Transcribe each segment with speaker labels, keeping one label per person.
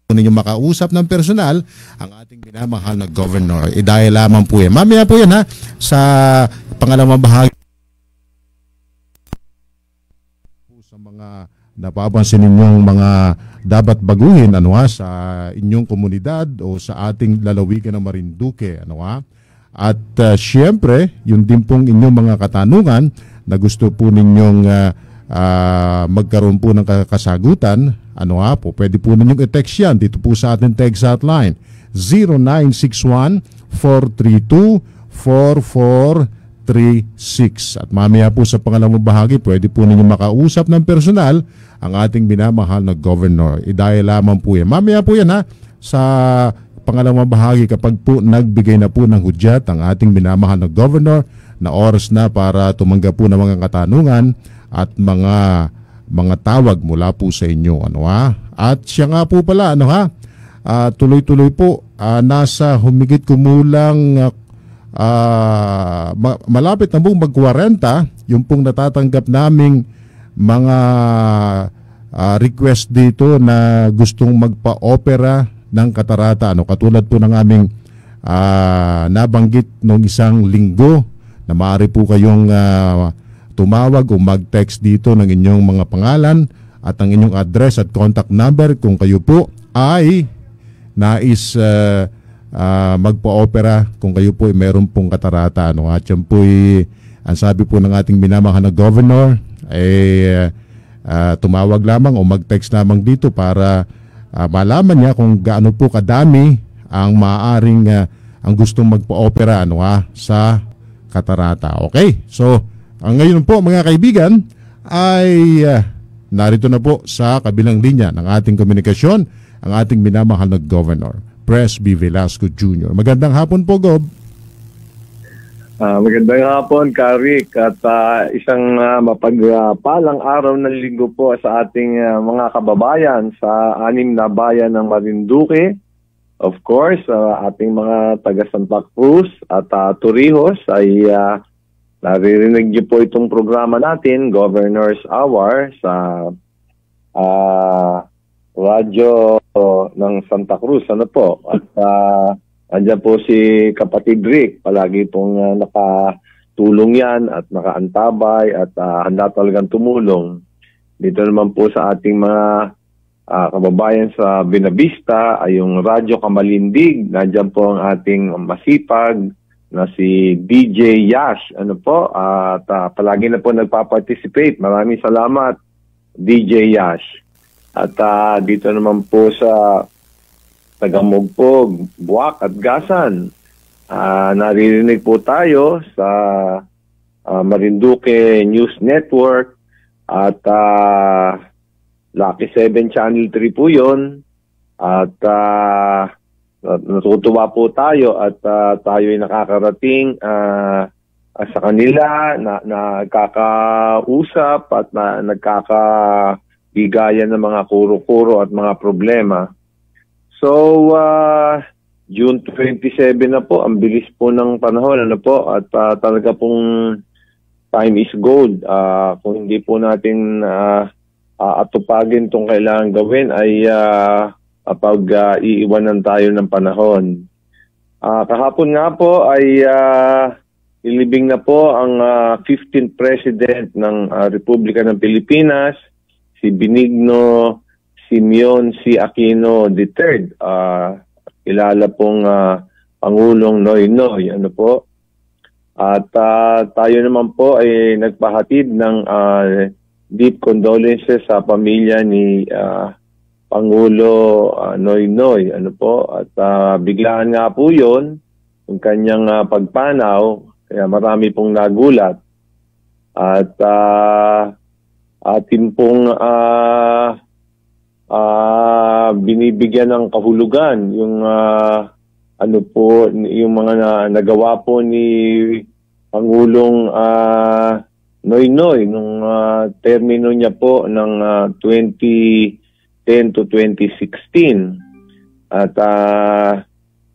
Speaker 1: ninyo makausap ng personal ang ating minamahal na governor. Dahil lamang po yan. Mamaya po yan ha, sa pangalawang bahagi. Sa mga napapansin ninyong mga dapat baguhin sa inyong komunidad o sa ating lalawigan ng Marinduque. At siyempre, yun din pong inyong mga katanungan na gusto po ninyong magkaroon po ng kasagutan, pwede po ninyong i-text yan dito po sa ating text hotline 0961-432-4436. At mamaya po sa pangalawang bahagi, pwede po ninyong makausap ng personal ang ating minamahal na governor. Dahil lamang po yan. Mamaya po yan sa pangalawang bahagi kapag po nagbigay na po ng hudyat ang ating minamahal na governor na oras na para tumanggap po ng mga katanungan at mga tawag mula po sa inyo. At siya nga po pala, tuloy-tuloy po, nasa humigit kumulang malapit na pong mag-40 yung pong natatanggap naming mga request dito na gustong magpa-opera ng katarata. Katulad po ng aming nabanggit nung isang linggo na maaari po kayong tumawag o mag-text dito ng inyong mga pangalan at ang inyong address at contact number kung kayo po ay nais magpa-opera, kung kayo po ay meron pong katarata. At yan po ang sabi po ng ating minamahal na governor tumawag lamang o mag-text lamang dito para malaman niya kung gaano po kadami ang maaaring ang gustong magpa-opera sa katarata. Okay? So, ngayon po mga kaibigan ay narito na po sa kabilang linya ng ating komunikasyon ang ating minamahal na governor, Pres B. Velasco Jr. Magandang hapon po, Gob.
Speaker 2: Magandang hapon, Karik, at isang mapagpalang araw ng linggo po sa ating mga kababayan sa 6 na bayan ng Marinduque. Of course, ating mga taga Santa Cruz at Torrijos ay naririnig niyo po itong programa natin, Governor's Hour, sa radyo ng Santa Cruz. At andyan po si kapatid Rick, palagi pong nakatulong yan at nakaantabay at handa talagang tumulong. Dito naman po sa ating mga kababayan sa Binavista ay yung Radyo Kamalindig. Nandyan po ang ating masipag na si DJ Yash. At palagi na po nagpa-participate. Maraming salamat, DJ Yash. At dito naman po sa Tagamugpog, Buwak at Gasan, naririnig po tayo sa Marinduque News Network at Lucky 7 Channel 3 po yun. At natutuwa po tayo at tayo ay nakakarating sa kanila na nagkakausap at nagkakabigayan ng mga kuro-kuro at mga problema. So, June 27 na po, ang bilis po ng panahon, at talaga pong time is gold. Kung hindi po natin atupagin itong kailangan gawin ay pag iiwanan tayo ng panahon. Kahapon nga po ay ilibing na po ang 15th President ng Republika ng Pilipinas, si Benigno Simeon C. Aquino III. Kilala pong Pangulong Noynoy. At tayo naman po ay nagpahatid ng deep condolences sa pamilya ni Pangulo Noynoy. At biglaan nga po yun, yung kanyang pagpanaw, kaya marami pong nagulat. At atin pong binibigyan ng kahulugan yung yung mga nagawa po ni Pangulong Noynoy nung termino niya po ng 2010 to 2016. At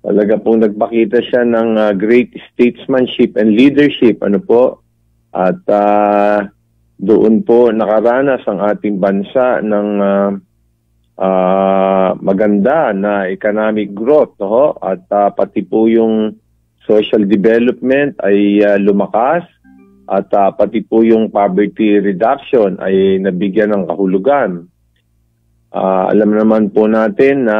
Speaker 2: talaga pong nagpakita siya ng great statesmanship and leadership. At doon po nakaranas ang ating bansa ng maganda na economic growth, no? At pati po yung social development ay lumakas, at pati po yung poverty reduction ay nabigyan ng kahulugan. Alam naman po natin na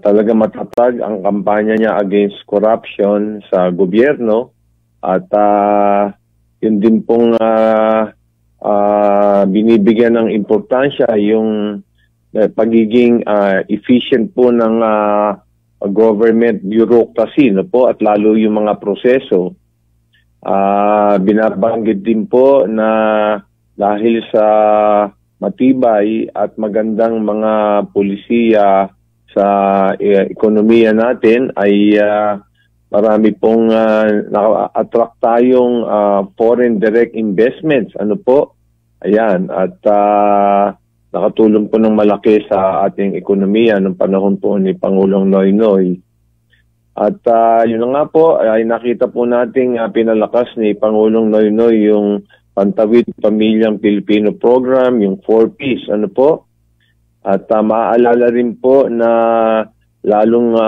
Speaker 2: talaga matatag ang kampanya niya against corruption sa gobyerno, at yun din pong binibigyan ng importansya yung pagiging efficient po ng government bureaucracy, no po, at lalo yung mga proseso. Binabanggit din po na dahil sa matibay at magandang mga pulisiya sa ekonomiya natin ay marami pong naka-attract tayong foreign direct investments. Ano po? Ayan. At nakatulong po ng malaki sa ating ekonomiya noong panahon po ni Pangulong Noynoy. At yun na nga po, ay nakita po nating pinalakas ni Pangulong Noynoy yung Pantawid Pamilyang Pilipino Program, yung 4Ps. Ano po? At maaalala rin po na lalong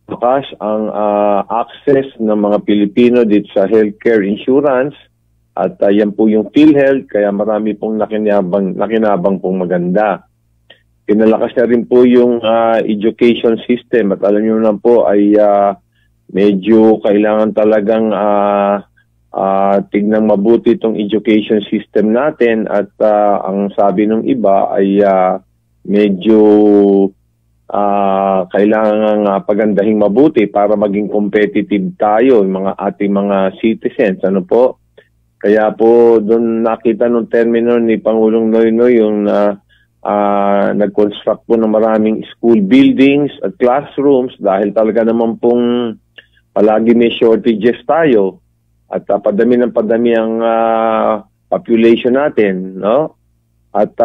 Speaker 2: bukas ang access ng mga Pilipino dito sa healthcare insurance, at yan po yung PhilHealth, kaya marami pong nakinabang pong maganda. Pinalakas na rin po yung education system, at alam niyo na po ay medyo kailangan talagang tignang mabuti itong education system natin, at ang sabi ng iba ay medyo kailangan pagandahing mabuti para maging competitive tayo, yung mga ating mga citizens. Ano po? Kaya po doon nakita nung termino ni Pangulong Noynoy yung nag-construct po ng maraming school buildings at classrooms, dahil talaga naman pong palagi may shortages tayo, at padami ng padami ang population natin, no? At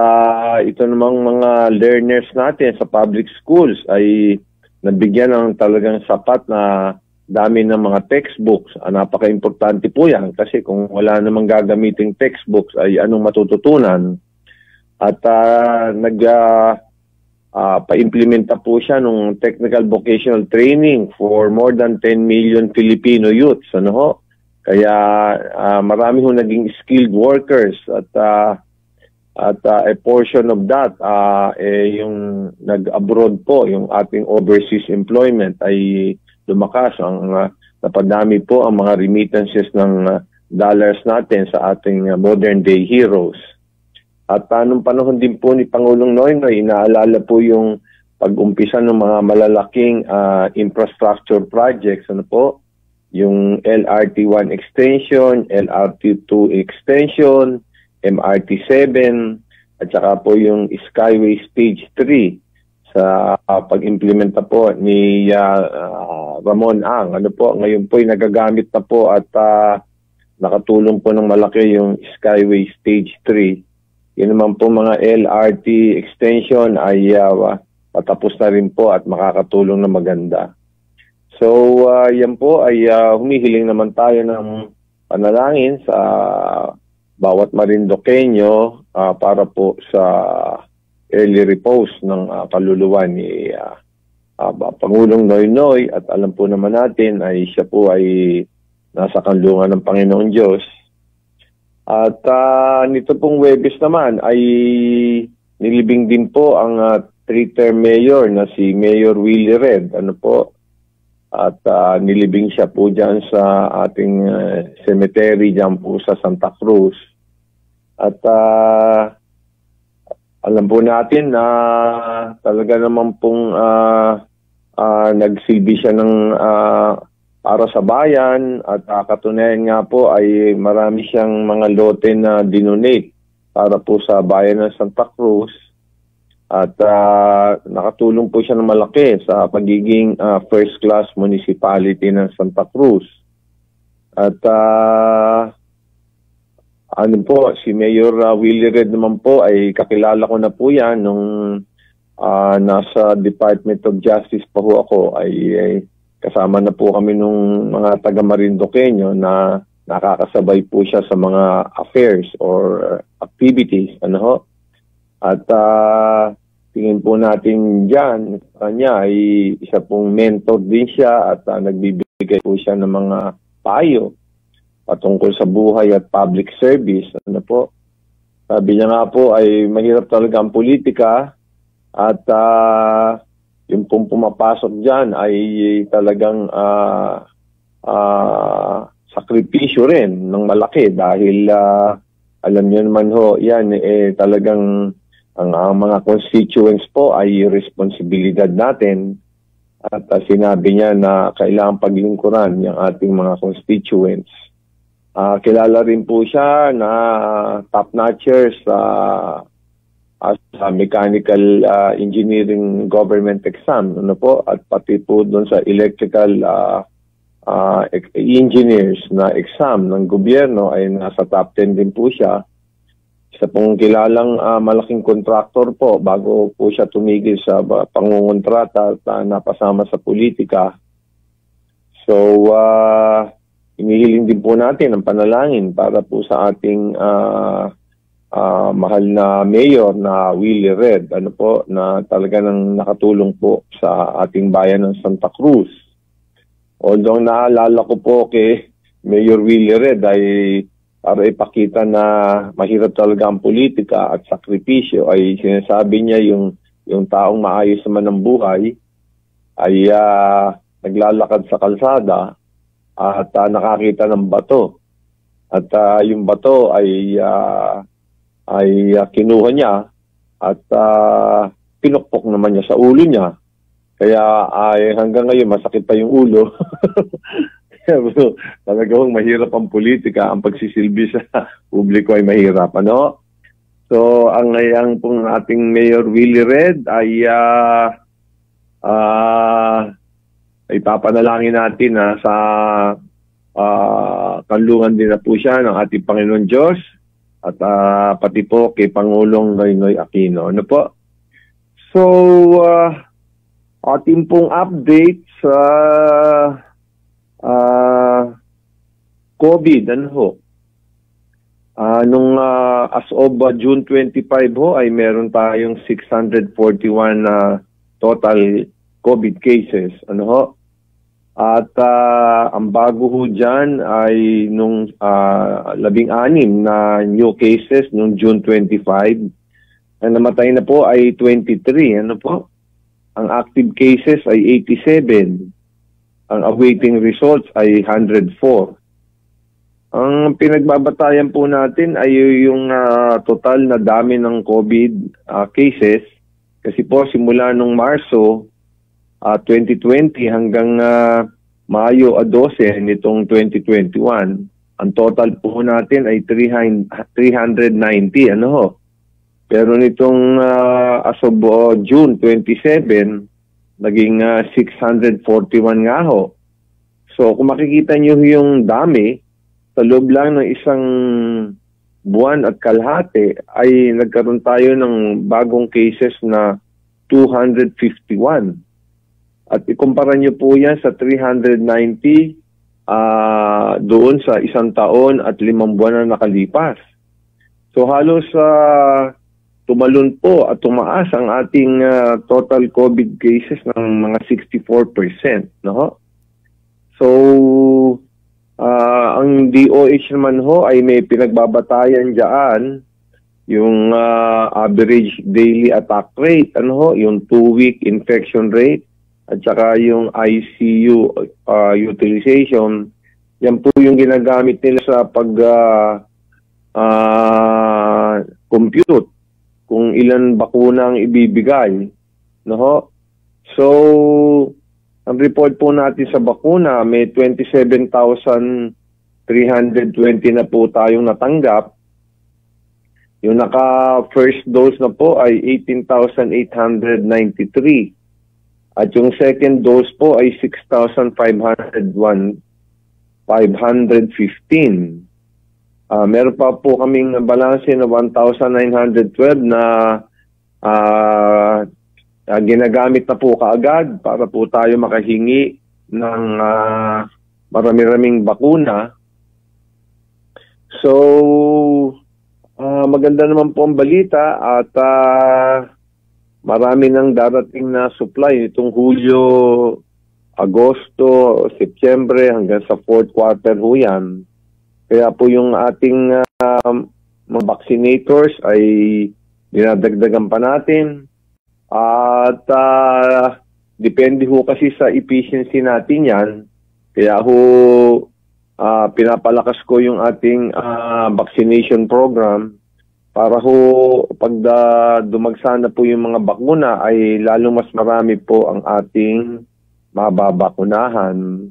Speaker 2: ito namang mga learners natin sa public schools ay nabigyan ng talagang sapat na dami ng mga textbooks. Napaka-importante po yan, kasi kung wala namang gagamiting textbooks ay anong matututunan. At pa-implementa po siya ng technical vocational training for more than 10 million Filipino youths. Ano ho? Kaya marami ho naging skilled workers, at a portion of that, yung nag-abroad po, yung ating overseas employment ay lumakas. Napadami po ang mga remittances ng dollars natin sa ating modern day heroes. At nung panahon din po ni Pangulong Noynoy, inaalala po yung pag-umpisa ng mga malalaking infrastructure projects. Ano po? Yung LRT-1 extension, LRT-2 extension, MRT-7, at saka po yung Skyway Stage 3 sa pag-implementa po ni Ramon Ang. Ano po, ngayon po ay nagagamit na po, at nakatulong po ng malaki yung Skyway Stage 3. Yun naman po mga LRT extension ay patapos na rin po at makakatulong na maganda. So, yan po ay humihiling naman tayo ng panalangin sa bawat Marindoqueño para po sa early repose ng kaluluwa ni Pangulong Noynoy. At alam po naman natin ay siya po ay nasa kanlungan ng Panginoong Diyos. At nito pong Huwebes naman ay nilibing din po ang 3-term mayor na si Mayor Willie Red. Ano po? At nilibing siya po dyan sa ating cemetery dyan po sa Santa Cruz. At alam po natin na talaga naman pong nagsilbi siya ng para sa bayan, at katunayan nga po ay marami siyang mga lote na dinonate para po sa bayan ng Santa Cruz. At nakatulong po siya ng malaki sa pagiging first-class municipality ng Santa Cruz. At ano po, si Mayor Willie Red naman po ay kakilala ko na po yan nung nasa Department of Justice pa ho ako, ay kasama na po kami nung mga taga Marindoqueño na nakakasabay po siya sa mga affairs or activities. Ano ho? At tingin po natin dyan, kanya ay isa pong mentor din siya at nagbibigay po siya ng mga payo patungkol sa buhay at public service. Ano po? Sabi niya nga po ay mahirap talaga ang politika at yung pong pumapasok dyan ay talagang sakripisyo rin ng malaki dahil alam niyo naman ho, yan talagang ang mga constituents po ay responsibilidad natin at sinabi niya na kailangan paglingkuran yung ating mga constituents. Kilala rin po siya na top-notcher sa mechanical engineering government exam, ano po, at pati po doon sa electrical engineers na exam ng gobyerno ay nasa top 10 din po siya. Isa pong kilalang malaking contractor po bago po siya tumigil sa pangungontrata at napasama sa politika. So, inihiling din po natin ang panalangin para po sa ating mahal na mayor na Willie Red, ano po, na talaga nang nakatulong po sa ating bayan ng Santa Cruz. Although naalala ko po kay Mayor Willie Red ay para ipakita na mahirap talaga ang politika at sakripisyo, ay sinasabi niya yung taong maayos naman ng buhay ay naglalakad sa kalsada at nakakita ng bato. At yung bato ay kinuha niya at pinukpok naman niya sa ulo niya. Kaya hanggang ngayon masakit pa yung ulo. Talagang mahirap ang politika, ang pagsisilbi sa publiko ay mahirap. Ano? So, ang pong ating Mayor Willie Red ay ipapanalangin natin na sa kanlungan din na po siya ng ating Panginoon Diyos at pati po kay Pangulong Noynoy Aquino. Ano po? So, ating pong update sa COVID, ano ho? As of June 25 ho, ay meron tayong 641 total COVID cases. Ano ho? At ang bago ho dyan ay nung 16 na new cases nung June 25. Ang namatay na po ay 23. Ano po? Ang active cases ay 87. Ang awaiting results ay 104. Ang pinagbabatayan po natin ay yung total na dami ng COVID cases. Kasi po simula nung Marso 2020 hanggang Mayo 12 nitong 2021, ang total po natin ay 390. Ano ho? Pero nitong as of June 27, naging 641 nga ho. So kung makikita nyo yung dami, sa loob lang ng isang buwan at kalahati ay nagkaroon tayo ng bagong cases na 251. At ikumpara nyo po yan sa 390 doon sa isang taon at 5 buwan na nakalipas. So halos tumalon po at tumaas ang ating total COVID cases ng mga 64%. No? So, ang DOH naman ho ay may pinagbabatayan dyan yung average daily attack rate, ano ho, yung 2-week infection rate, at saka yung ICU utilization. Yan po yung ginagamit nila sa pag-compute kung ilan bakuna ang ibibigay. No? So, ang report po natin sa bakuna, may 27,320 na po tayong natanggap. Yung naka-first dose na po ay 18,893. At yung second dose po ay 6,515. Meron pa po kaming balanse na 1,912 na ginagamit na po kaagad para po tayo makahingi ng marami-raming bakuna. So, Maganda naman po ang balita at marami nang darating na supply itong Hulyo, Agosto, Setyembre hanggang sa fourth quarter ho yan. Kaya po yung ating mga vaccinators ay dinadagdagan pa natin at depende ho kasi sa efficiency natin yan. Kaya ho pinapalakas ko yung ating vaccination program para ho pag dumagsa na po yung mga bakuna ay lalo mas marami po ang ating mababakunahan.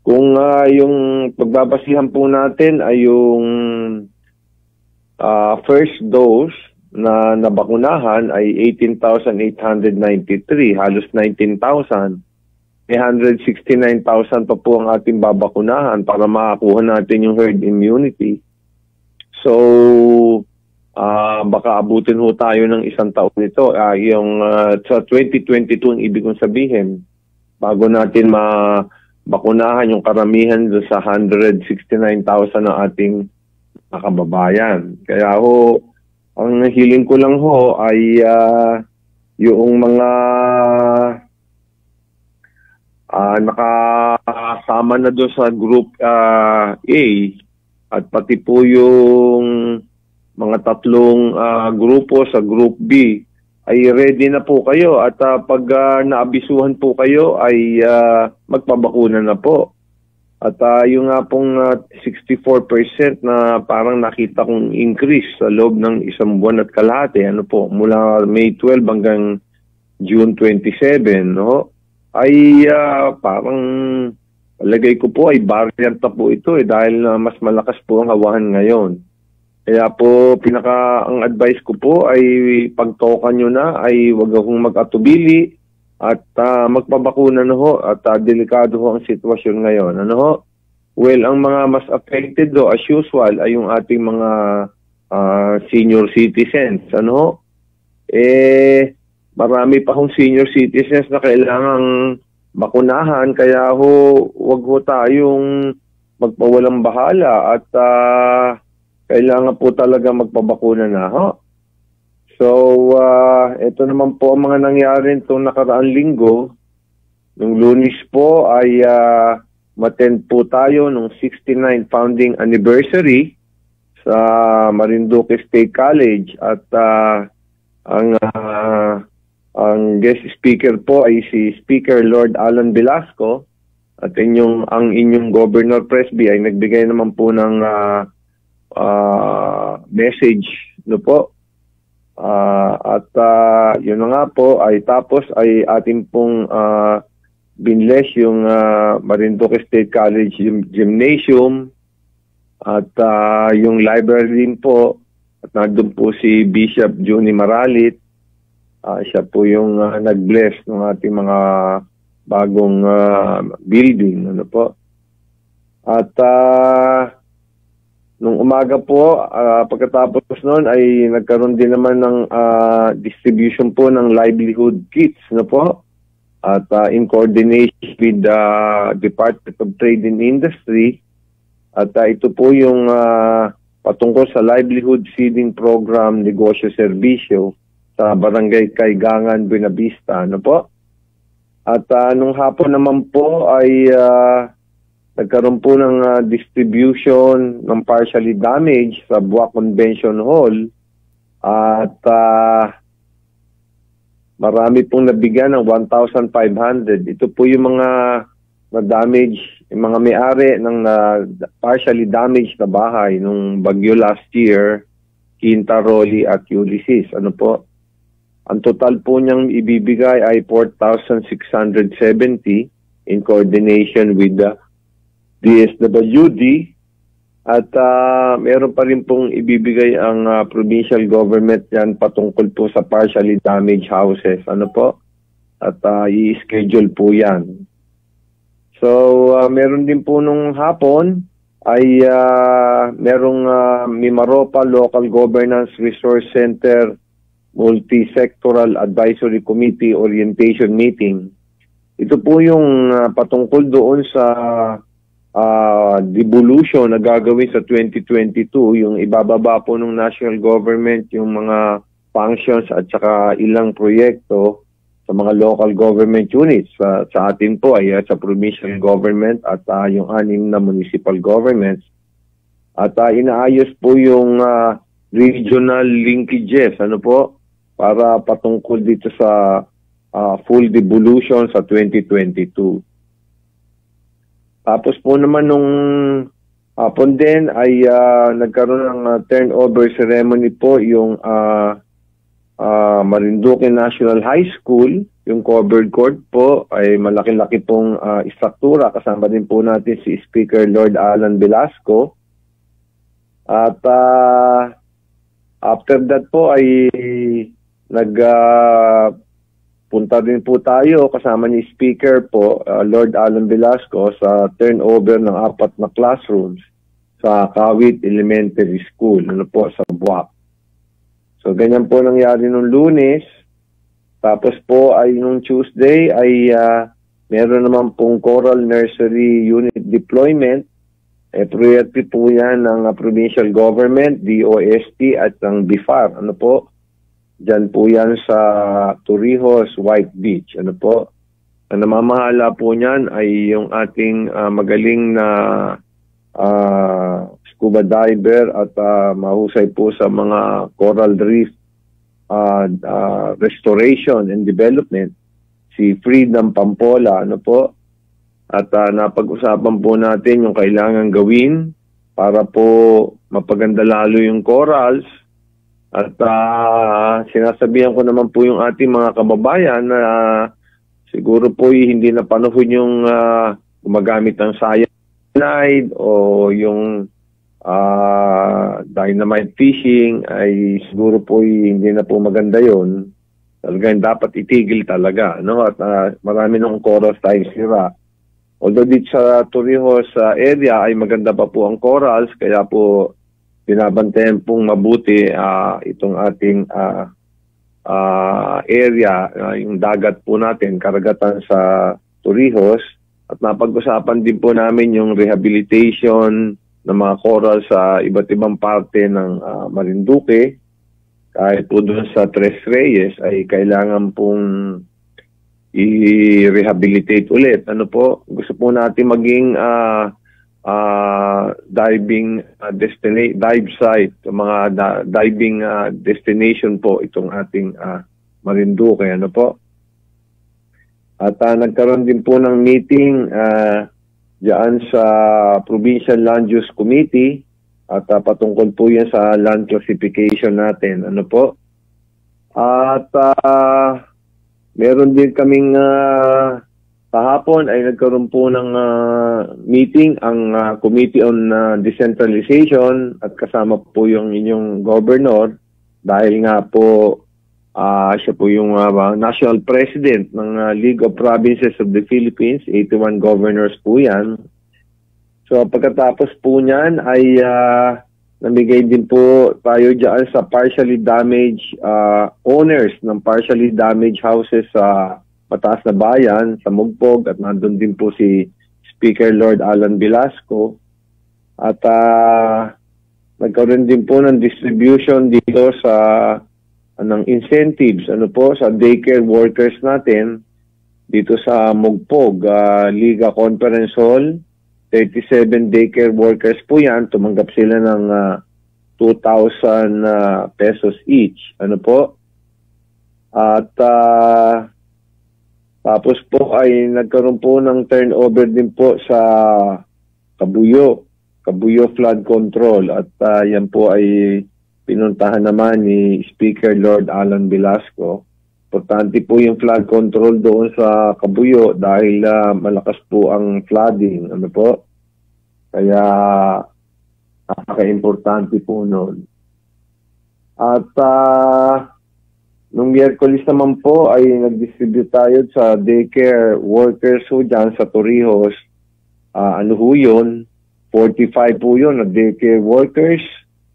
Speaker 2: Kung yung pagbabasihan po natin ay yung first dose na nabakunahan ay 18,893, halos 19,000. 169,000 pa po ang ating babakunahan para makakuha natin yung herd immunity. So, baka abutin ho tayo ng isang taon nito. Sa 2022 ang ibig kong sabihin, bago natin mabakunahan yung karamihan sa 169,000 ng ating kababayan. Kaya ho, ang hiling ko lang ho ay yung mga nakasama na doon sa Group A at pati po yung mga tatlong grupo sa Group B ay ready na po kayo at pag naabisuhan po kayo ay magpabakuna na po. At yung nga pong 64% na parang nakita kong increase sa loob ng isang buwan at kalahati, ano po, mula May 12 hanggang June 27, no? Ay parang palagay ko po ay variant na po ito dahil mas malakas po ang hawahan ngayon. Kaya po ang advice ko po ay pagtokan nyo na ay wag akong mag-atubili at magpabakuna na ho at delikado ho ang sitwasyon ngayon. Ano ho? Well, ang mga mas affected do as usual ay yung ating mga senior citizens. Ano ho? Marami pa hong senior citizens na kailangang bakunahan, kaya wag ho tayong magpawalang bahala at kailangan po talaga magpabakuna na ho. So, ito naman po ang mga nangyari itong nakaraang linggo. Nung Lunes po ay mattend po tayo nung 69 founding anniversary sa Marinduque State College at ang guest speaker po ay si Speaker Lord Alan Velasco at ang inyong Governor Presby ay nagbigay naman po ng message, no po. Yun na nga po ay tapos ay ating pong binless yung Marinduque State College Gymnasium at yung library din po at nandun po si Bishop Juni Maralit. Siya po yung nag-bless ng ating mga bagong building, ano po. At nung umaga po, pagkatapos noon ay nagkaroon din naman ng distribution po ng livelihood kits, ano po. At in coordination with the Department of Trade and Industry. At ito po yung patungkol sa livelihood seeding program, negosyo, serbisyo sa Barangay Kaigangan, Buenavista, ano po. At nung hapon naman po ay nagkaroon po ng distribution ng partially damaged sa Buwak Convention Hall at marami pong nabigyan ng 1,500. Ito po yung mga na-damage, yung mga may-ari ng partially damaged na bahay nung bagyo last year, Quinta, Rolly at Ulysses. Ano po? Ang total po niyang ibibigay ay 4,670 in coordination with the DSWD at meron pa rin pong ibibigay ang provincial government yan patungkol po sa partially damaged houses. Ano po? At i-schedule po yan. So, meron din po nung hapon ay merong Mimaropa Local Governance Resource Center Multi-Sectoral Advisory Committee Orientation Meeting. Ito po yung patungkol doon sa devolution na gagawin sa 2022, yung ibababa po ng national government yung mga functions at saka ilang proyekto sa mga local government units. Sa atin po ay sa provincial government at yung 6 na municipal governments. At inaayos po yung regional linkages, para patungkol dito sa full devolution sa 2022. Tapos po naman nung hapon din ay nagkaroon ng turnover ceremony po yung Marinduque National High School. Yung covered court po ay malaki-laki pong istruktura. Kasama din po natin si Speaker Lord Alan Velasco. At after that po ay punta din po tayo kasama ni Speaker po, Lord Alan Velasco, sa turnover ng 4 na classrooms sa Kawit Elementary School, sa Buwak. So ganyan po nangyari nung Lunes. Tapos po ay nung Tuesday ay meron naman pong Coral Nursery Unit Deployment. Proyekto po yan ng provincial government, DOST at ng BIFAR. Diyan po yan sa Torrijos, White Beach. Ang namamahala po niyan ay yung ating magaling na scuba diver at mahusay po sa mga coral reef restoration and development, si Freedom Pampola. At napag-usapan po natin yung kailangan gawin para po mapaganda lalo yung corals. At sinasabihan ko naman po yung ating mga kababayan na siguro po hindi na panahon yung gumagamit ng cyanide o yung dynamite fishing, ay siguro po hindi na po maganda yon. Talagang dapat itigil talaga. At marami ng corals tayong sira. Although dito sa Torrijos area ay maganda pa po ang corals, kaya po binabantayan pong mabuti itong ating area, yung dagat po natin, karagatan sa Torrijos. At napag-usapan din po namin yung rehabilitation ng mga coral sa iba't ibang parte ng Marinduque. Kahit po doon sa Tres Reyes ay kailangan pong i-rehabilitate ulit. Gusto po natin maging diving dive site, mga diving destination po itong ating Marinduque. At nagkaroon din po ng meeting diyan sa Provincial Land Use Committee at patungkol po yan sa land classification natin. At meron din kaming kahapon ay nagkaroon po ng meeting ang Committee on Decentralization at kasama po yung inyong governor dahil nga po siya po yung national president ng League of Provinces of the Philippines, 81 governors po yan. So pagkatapos po niyan ay namigay din po tayo dyan sa partially damaged owners ng partially damaged houses sa Mataas na Bayan, sa Mugpog, at nandun din po si Speaker Lord Alan Velasco. At nagkaroon din po ng distribution dito sa ng incentives sa daycare workers natin dito sa Mugpog, Liga Conference Hall. 37 daycare workers po yan. Tumanggap sila ng 2,000 pesos each. At tapos po ay nagkaroon po ng turnover din po sa Kabuyo Flood Control. At yan po ay pinuntahan naman ni Speaker Lord Alan Velasco. Importante po yung flood control doon sa Kabuyo dahil malakas po ang flooding. Kaya napaka-importante po noon. At nung Miyerkules naman po ay nag-distribute tayo sa daycare workers ho dyan sa Torrijos. Yun? 45 po yun na daycare workers.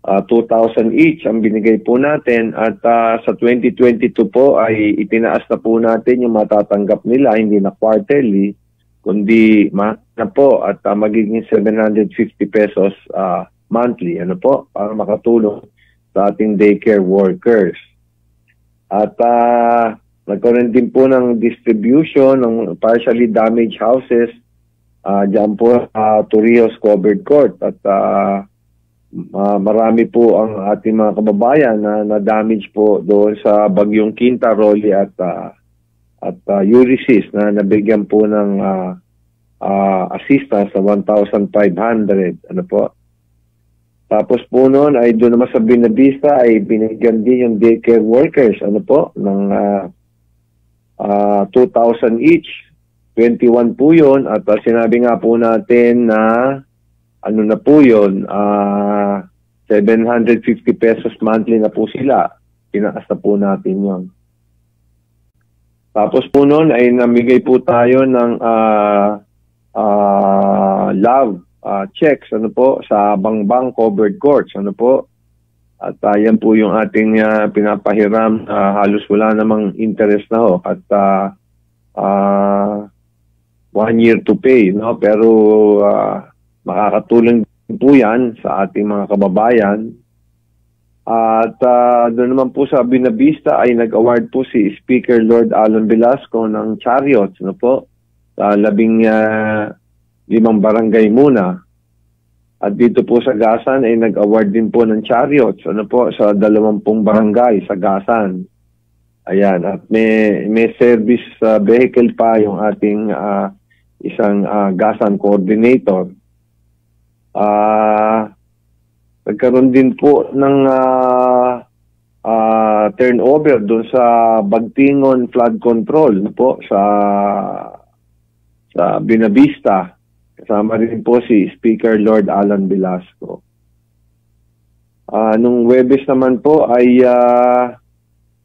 Speaker 2: 2,000 each ang binigay po natin at sa 2022 po ay itinaas na po natin yung matatanggap nila, hindi na quarterly, kundi na po at magiging 750 pesos monthly, ano po, para makatulong sa ating daycare workers. At nagkaroon din po ng distribution ng partially damaged houses dyan po Torrijos Covered Court. At marami po ang ating mga kababayan na na-damage po doon sa Bagyong Quinta, Rolly at Ulysses na nabigyan po ng assistance sa 1,500. Ano po? Tapos po noon ay doon naman sa Binavista ay binigyan din yung daycare workers ng 2,000 each. 21 po yun at sinabi nga po natin na na po yun, 750 pesos monthly na po sila. Tinaas na po natin yun. Tapos po noon ay namigay po tayo ng love checks sa Bangbang Covered Courts. At yan po yung ating pinapahiram. Halos wala namang interest na ho. At 1 year to pay. No? Pero makakatulong po yan sa ating mga kababayan. At doon naman po sa Binavista ay nag-award po si Speaker Lord Alan Velasco ng chariots sa 15 barangay muna. At dito po sa Gasan ay nag-award din po ng chariots sa 20 barangay sa Gasan. Ayan, at may service vehicle pa yung ating isang Gasan coordinator. Nagkaroon din po ng turnover doon sa Bagtingon flood control sa Binavista. Kasama rin po si Speaker Lord Alan Velasco. Nung Huwebes naman po ay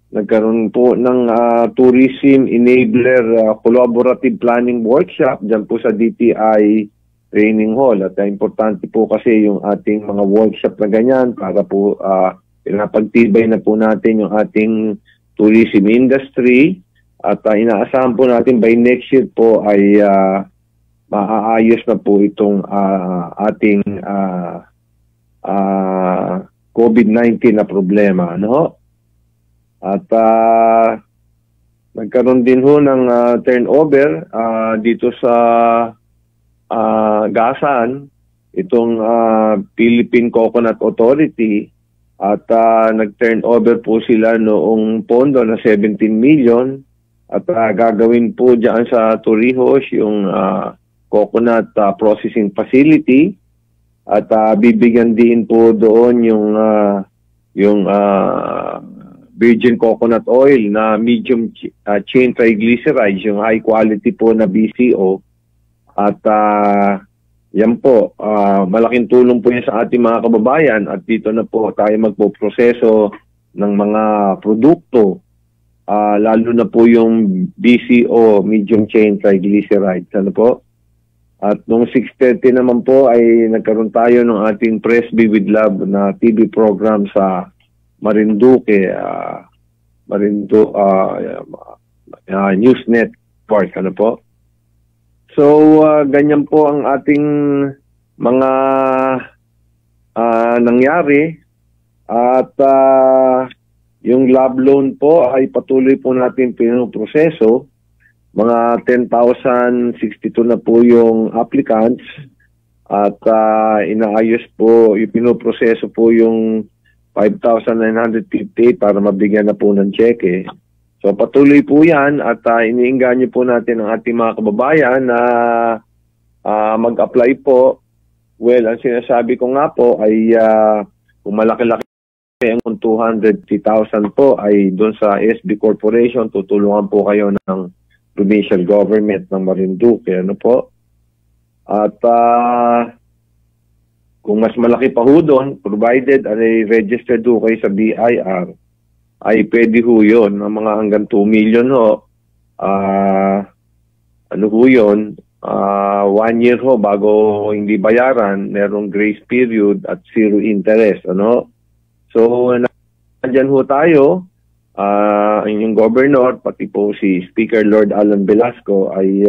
Speaker 2: nagkaroon po ng Tourism Enabler Collaborative Planning Workshop dyan po sa DTI Training Hall. At importante po kasi yung ating mga workshop na ganyan para po pinapagtibay na po natin yung ating tourism industry. At inaasahan po natin by next year po ay maaayos na po itong ating COVID-19 na problema. At nagkaroon din ho ng turnover dito sa Gasan, itong Philippine Coconut Authority, at nag-turnover po sila noong pondo na 17 million at gagawin po dyan sa Torrijos yung coconut processing facility at bibigyan din po doon yung virgin coconut oil na medium chain triglycerides, yung high quality po na BCO. At yan po, malaking tulong po yan sa ating mga kababayan at dito na po tayo magpoproseso ng mga produkto, lalo na po yung BCO, medium chain triglycerides. At noong 6:30 naman po ay nagkaroon tayo ng ating Presby with Love na TV program sa Marinduque, News Network. So, ganyan po ang ating mga nangyari. At yung love loan po ay patuloy po natin pinoproseso. Mga 10,062 na po yung applicants. At inaayos po, pinoproseso po yung 5,958 para mabigyan na po ng cheque. So patuloy po yan at iniinganyo po natin ang ating mga kababayan na mag-apply po. Well, ang sinasabi ko nga po ay kung malaki-laki ang 250,000 po ay doon sa SB Corporation, tutulungan po kayo ng provincial government ng Marinduque. At kung mas malaki pa ho doon, provided ay registered ho kayo sa BIR, ay pwede ho yun, ng mga hanggang 2 million ho. Yun? 1 year ho bago hindi bayaran, merong grace period at zero interest. So, nandyan ho tayo, yung governor, pati po si Speaker Lord Alan Velasco ay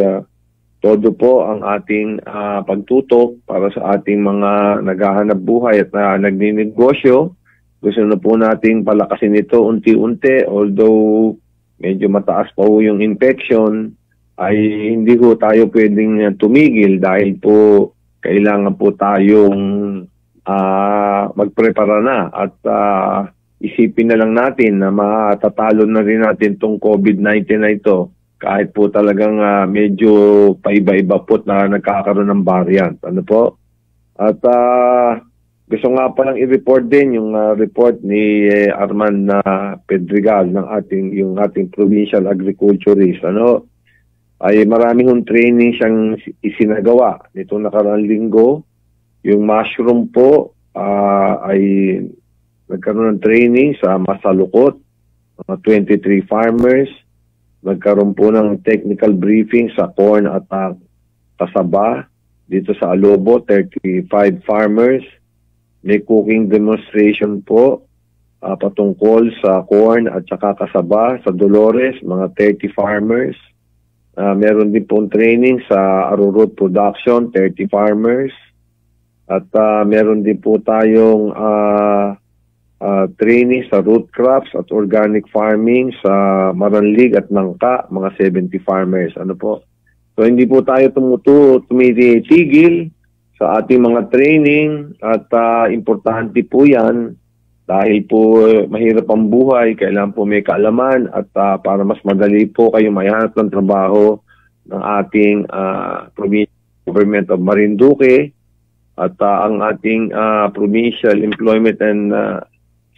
Speaker 2: todo po ang ating pagtutok para sa ating mga naghahanap buhay at nagninegosyo. Gusto na po nating palakasin ito unti-unti, although medyo mataas pa po yung infection, ay hindi po tayo pwedeng tumigil dahil po kailangan po tayong magprepara na at isipin na lang natin na matatalo na rin natin itong COVID-19 na ito kahit po talagang medyo paiba-iba po na nagkakaroon ng variant. Ano po? At gusto nga palang i-report din yung report ni Arman Pedregal ng yung ating provincial agriculturist. Ay marami hong training siyang isinagawa nitong nakaraang linggo. Yung mushroom po ay nagkaroon ng training sa Masalukot, mga 23 farmers. Nagkaroon po ng technical briefing sa corn at kasaba. Dito sa Alobo, 35 farmers. May cooking demonstration po patungkol sa corn at saka kasaba. Sa Dolores, mga 30 farmers. Meron din pong training sa arrowroot production, 30 farmers. At meron din po tayong training sa root crops at organic farming sa Maranlig at Nangka, mga 70 farmers. Ano po? So hindi po tayo tumitigil sa ating mga training at importante po yan dahil po mahirap ang buhay, kailangan po may kaalaman at para mas madali po kayo mahanap ng trabaho ng ating provincial government of Marinduque at ang ating provincial employment and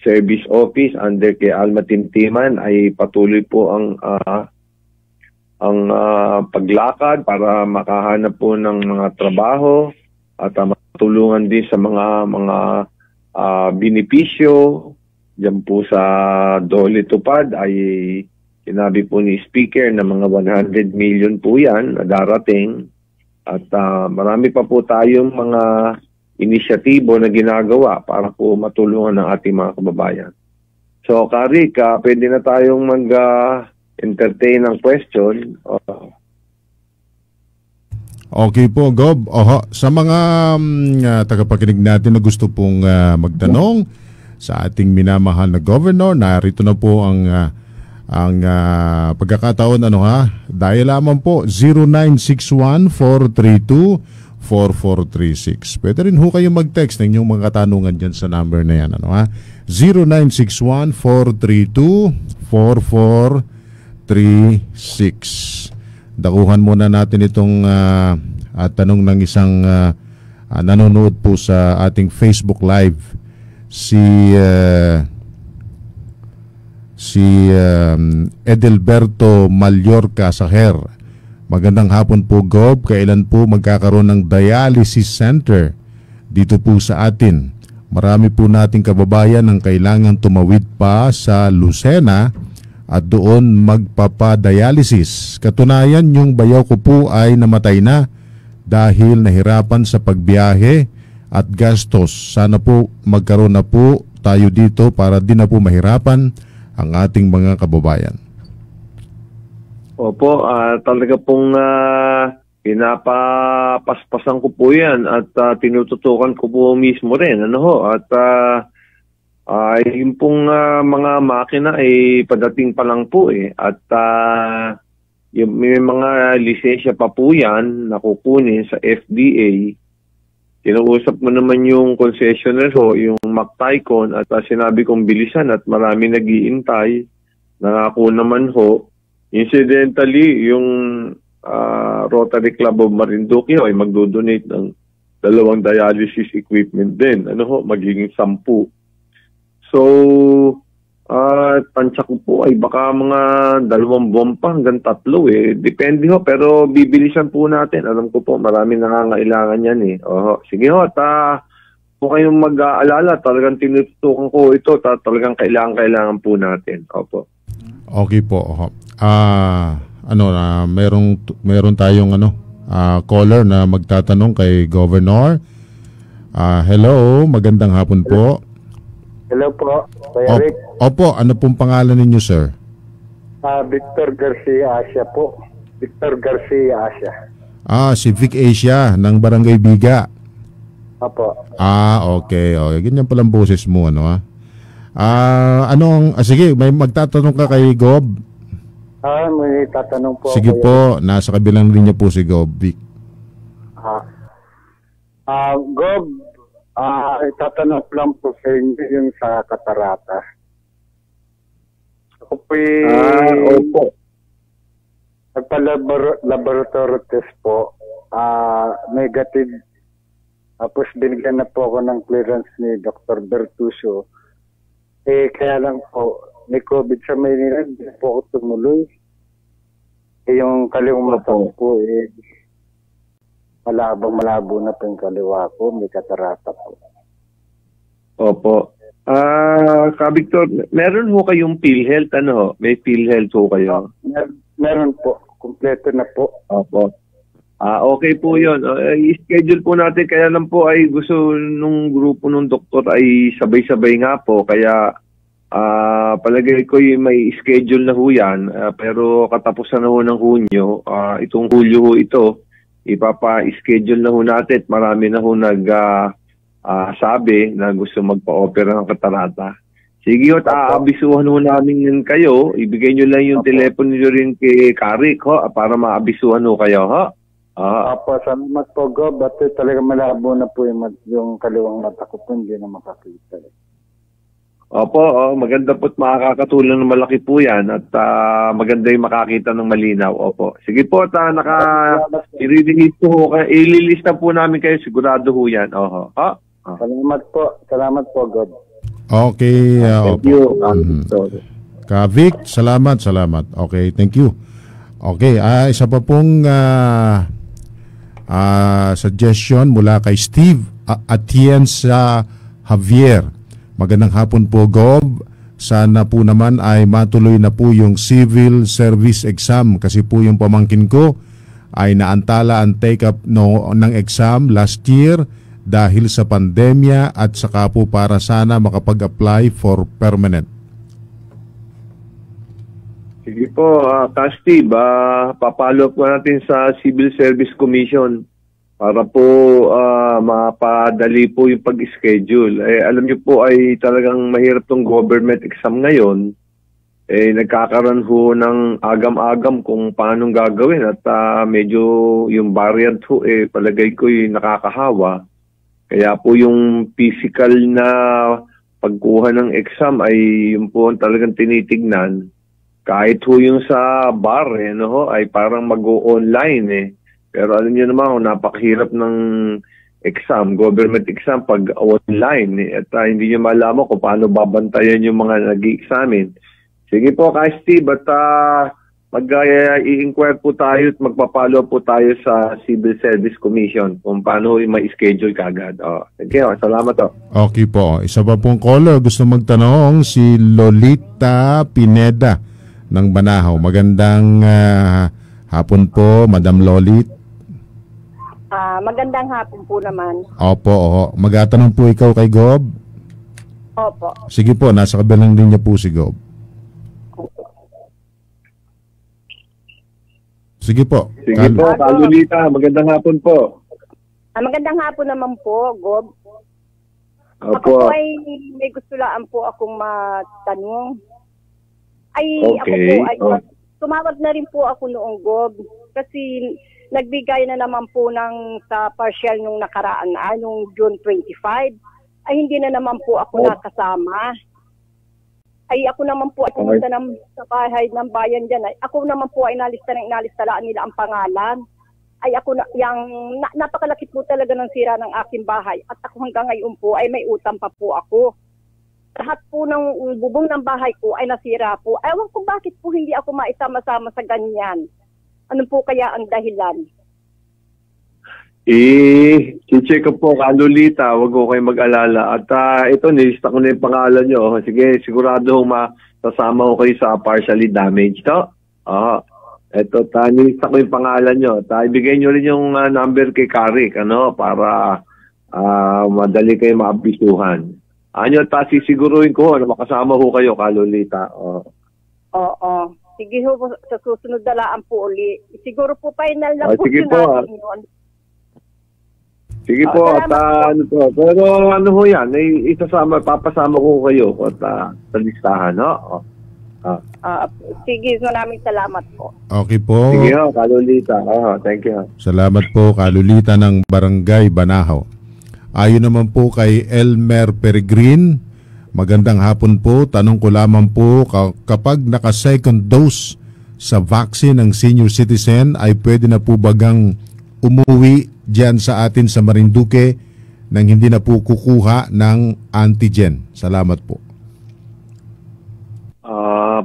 Speaker 2: Service Office under kay Alma Timtiman ay patuloy po ang paglakad para makahanap po ng mga trabaho at matulungan din sa mga benepisyo. Diyan po sa Dole Tupad ay sinabi po ni Speaker na mga 100 million po yan na darating at marami pa po tayong mga inisyatibo na ginagawa para po matulungan ng ating mga kababayan. So, Karik, pwede na tayong mag-entertain ng question.
Speaker 1: Okay po, Gob. Sa mga tagapakinig natin na gusto pong magtanong sa ating minamahal na governor, narito na po ang pagkakataon. Dahil lamang po 0961-432-4436. Pwede rin ho kayo mag-text ng inyong mga katanungan dyan sa number na yan. 0961-432-4436. Dakuhan muna natin itong tanong ng isang nanonood po sa ating Facebook Live. Si Edelberto Mallorca Saher. Magandang hapon po, Gob. Kailan po magkakaroon ng dialysis center dito po sa atin? Marami po nating kababayan ang kailangan tumawid pa sa Lucena at doon magpapadialysis. Katunayan, yung bayaw ko po ay namatay na dahil nahirapan sa pagbiyahe at gastos. Sana po magkaroon na po tayo dito para di na po mahirapan ang ating mga kababayan.
Speaker 2: Opo, talaga pong pinapapaspasan ko po yan at tinututukan ko po mismo rin. At yung pong mga makina ay padating pa lang po at may mga lisensya pa po yan na kukunin sa FDA. Kinausap mo naman yung concessionaire yung McTycon at sinabi kong bilisan at marami nag-iintay. Nangako naman incidentally, yung Rotary Club of Marinduque ay magdodonate ng 2 dialysis equipment din. Magiging 10. So, tansya ko po ay baka mga 2 buwan pa hanggang 3 Depende pero bibilisan po natin. Alam ko po, marami nangangailangan yan Sige at kung kayong mag-aalala, talagang tinututukan ko ito, talagang kailangan po natin. Opo.
Speaker 1: Okay po. Meron tayong caller na magtatanong kay Governor. Hello, magandang hapon po.
Speaker 3: Hello po, Kuya Rick.
Speaker 1: Opo, ano pong pangalan ninyo, sir?
Speaker 3: Victor Garcia Asia po. Victor Garcia Asia.
Speaker 1: Si Vic Asia ng Barangay Biga.
Speaker 3: Opo.
Speaker 1: Okay. Okay. Ganyan palang boses mo, ano ha? Sige, may magtatanong ka kay Gob.
Speaker 3: May tatanong po.
Speaker 1: Sige po, nasa kabilang linya po si Gob, Vic.
Speaker 3: Gob, tatanong lang po sa inyo yung sa katarata. Ako po
Speaker 2: Opo.
Speaker 3: nagpa-laboratory test po. Negative. Tapos binigyan na po ako ng clearance ni Dr. Bertusio. Kaya lang po, may COVID sa Maynila, hindi po ako tumuloy. Yung kaliwang mata po, malabo na po yung kaliwa ko, may katarata po.
Speaker 2: Opo. Victor, meron ho kayong PhilHealth, ano? May PhilHealth ho kayo?
Speaker 3: Meron po. Kumpleto na po.
Speaker 2: Opo. Okay po yun. I-schedule po natin. Kaya lang po ay gusto nung grupo nung doktor ay sabay-sabay nga po. Kaya palagay ko yung may schedule na ho yan. Pero katapusan na ho ng Hunyo. Itong Hulyo ho ito. Ipapa-schedule na ho natin. Marami na ho sabi na gusto magpa-opera ng katarata. Sige ho, aabisuhan ho namin kayo. Ibigay nyo lang yung telepono nyo rin kay Karik ho, para maabisuhan ho kayo ho.
Speaker 3: Apo, salamat po, Gob. At talaga malabo na po yung kaliwang mata ko po, hindi na makakita.
Speaker 2: Opo, maganda po't makakatulong ng malaki po yan at maganda yung makakita ng malinaw. Opo. Sige po, ililista po namin kayo, sigurado ho yan.
Speaker 3: Salamat po. Salamat po, Gob.
Speaker 1: Okay.
Speaker 2: Thank you.
Speaker 1: Vic, salamat. Okay, thank you. Okay, isa pa pong suggestion mula kay Steve Atienza Javier. Magandang hapon po, Gob. Sana po naman ay matuloy na po yung civil service exam kasi po yung pamangkin ko ay naantala ang take-up ng exam last year dahil sa pandemya at saka po para sana makapag-apply for permanent.
Speaker 2: Sige po, Steve, papalo po natin sa Civil Service Commission para po mapadali po yung pag-schedule. Alam niyo po ay talagang mahirap tong government exam ngayon. Nagkakaroon ho ng agam-agam kung paano gagawin at medyo yung variant ho palagay ko yung nakakahawa. Kaya po yung physical na pagkuha ng exam ay yung po ang talagang tinitignan. Kahit ho yung sa bar, ay parang mag-o-online Pero alam niyo naman, napakahirap ng exam, government exam pag online at hindi niyo malaman kung paano babantayan yung mga nag-i-examine. Sige po, Steve, at mag-i-inquire po tayo at magpapalo po tayo sa Civil Service Commission kung paano ma-schedule kagad. Sige, salamat po.
Speaker 1: Okay po. Isa pa pong caller gusto magtanong, si Lolita Pineda ng Banahaw. Magandang hapon po, Madam Lolit.
Speaker 4: Magandang hapon po naman.
Speaker 1: Opo. Magatanong po ikaw kay Gob?
Speaker 4: Opo.
Speaker 1: Sige po, nasa kabilang linya po si Gob. Sige po.
Speaker 2: Sige po, Kalulita. Magandang hapon po.
Speaker 4: Magandang hapon naman po, Gob.
Speaker 2: Opo.
Speaker 4: Ako po ay may gusto lang po akong matanong. Ako po ay tumawag na rin po ako noong, Gob. Kasi nagbigay na naman po ng sa partial nung nakaraan, nung June 25. Ay hindi na naman po ako nakasama. Ay ako naman po ay pumunta sa bahay ng bayan dyan. Ay ako naman po ay inalistalaan nila ang pangalan. Ay ako napakalaki po talaga ng sira ng aking bahay. At ako hanggang ngayon po ay may utang pa po ako. Lahat po ng bubong ng bahay ko ay nasira po. Ewan ko bakit po hindi ako maisama-sama sa ganyan. Ano po kaya ang dahilan?
Speaker 2: I-check ko po, Kalulita. Huwag ko kayo mag-alala. At ito, nilista ko na yung pangalan nyo. Sige, sigurado masasama ko kayo sa partially damaged. Ito, nilista ko yung pangalan nyo. Ibigay nyo rin yung number kay Karik, para madali kayo maabisuhan. Sisiguruhin ko na makasama ko kayo, Kalulita.
Speaker 4: Oo. Sige ho, sa susunod na lang po uli. Siguro po final na po
Speaker 2: sige
Speaker 4: yun
Speaker 2: po,
Speaker 4: natin yun.
Speaker 2: Sige po, at
Speaker 4: salamat po.
Speaker 2: ano po. Pero ano ho yan, papasama ko kayo at sa listahan, no?
Speaker 4: Sige, maraming salamat po.
Speaker 1: Okay po.
Speaker 2: Sige ho, Kalulita. Thank you.
Speaker 1: Salamat po, Kalulita ng Barangay Banahaw. Ayon naman po kay Elmer Peregrin, magandang hapon po. Tanong ko lamang po, kapag naka-second dose sa vaccine ng senior citizen, ay pwede na po bagang umuwi dyan sa atin sa Marinduque nang hindi na po kukuha ng antigen? Salamat po.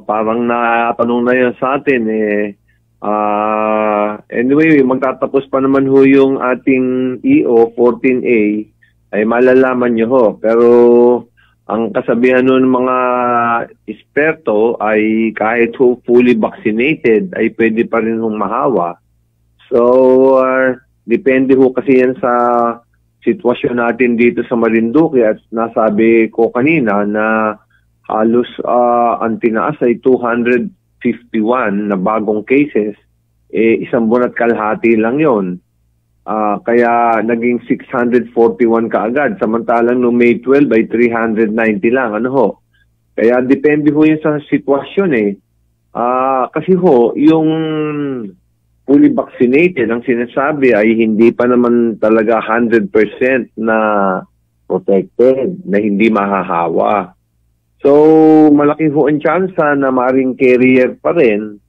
Speaker 2: Parang natanong na yan sa atin anyway, magtatapos pa naman ho yung ating EO 14A, ay malalaman nyo ho. Pero ang kasabihan nun mga eksperto ay kahit ho fully vaccinated ay pwede pa rin hong mahawa. So depende ho kasi yan sa sitwasyon natin dito sa Marinduque, at nasabi ko kanina na halos ang tinaas ay 251 na bagong cases, isang buwan at kalahati lang yon. Kaya naging 641 kaagad, samantalang no May 12 ay 390 lang. Ano ho? Kaya depende ho yun sa sitwasyon kasi ho, yung fully vaccinated, ang sinasabi ay hindi pa naman talaga 100% na protected, na hindi mahahawa. So, malaki ho ang tsansa na maring carrier pa rin.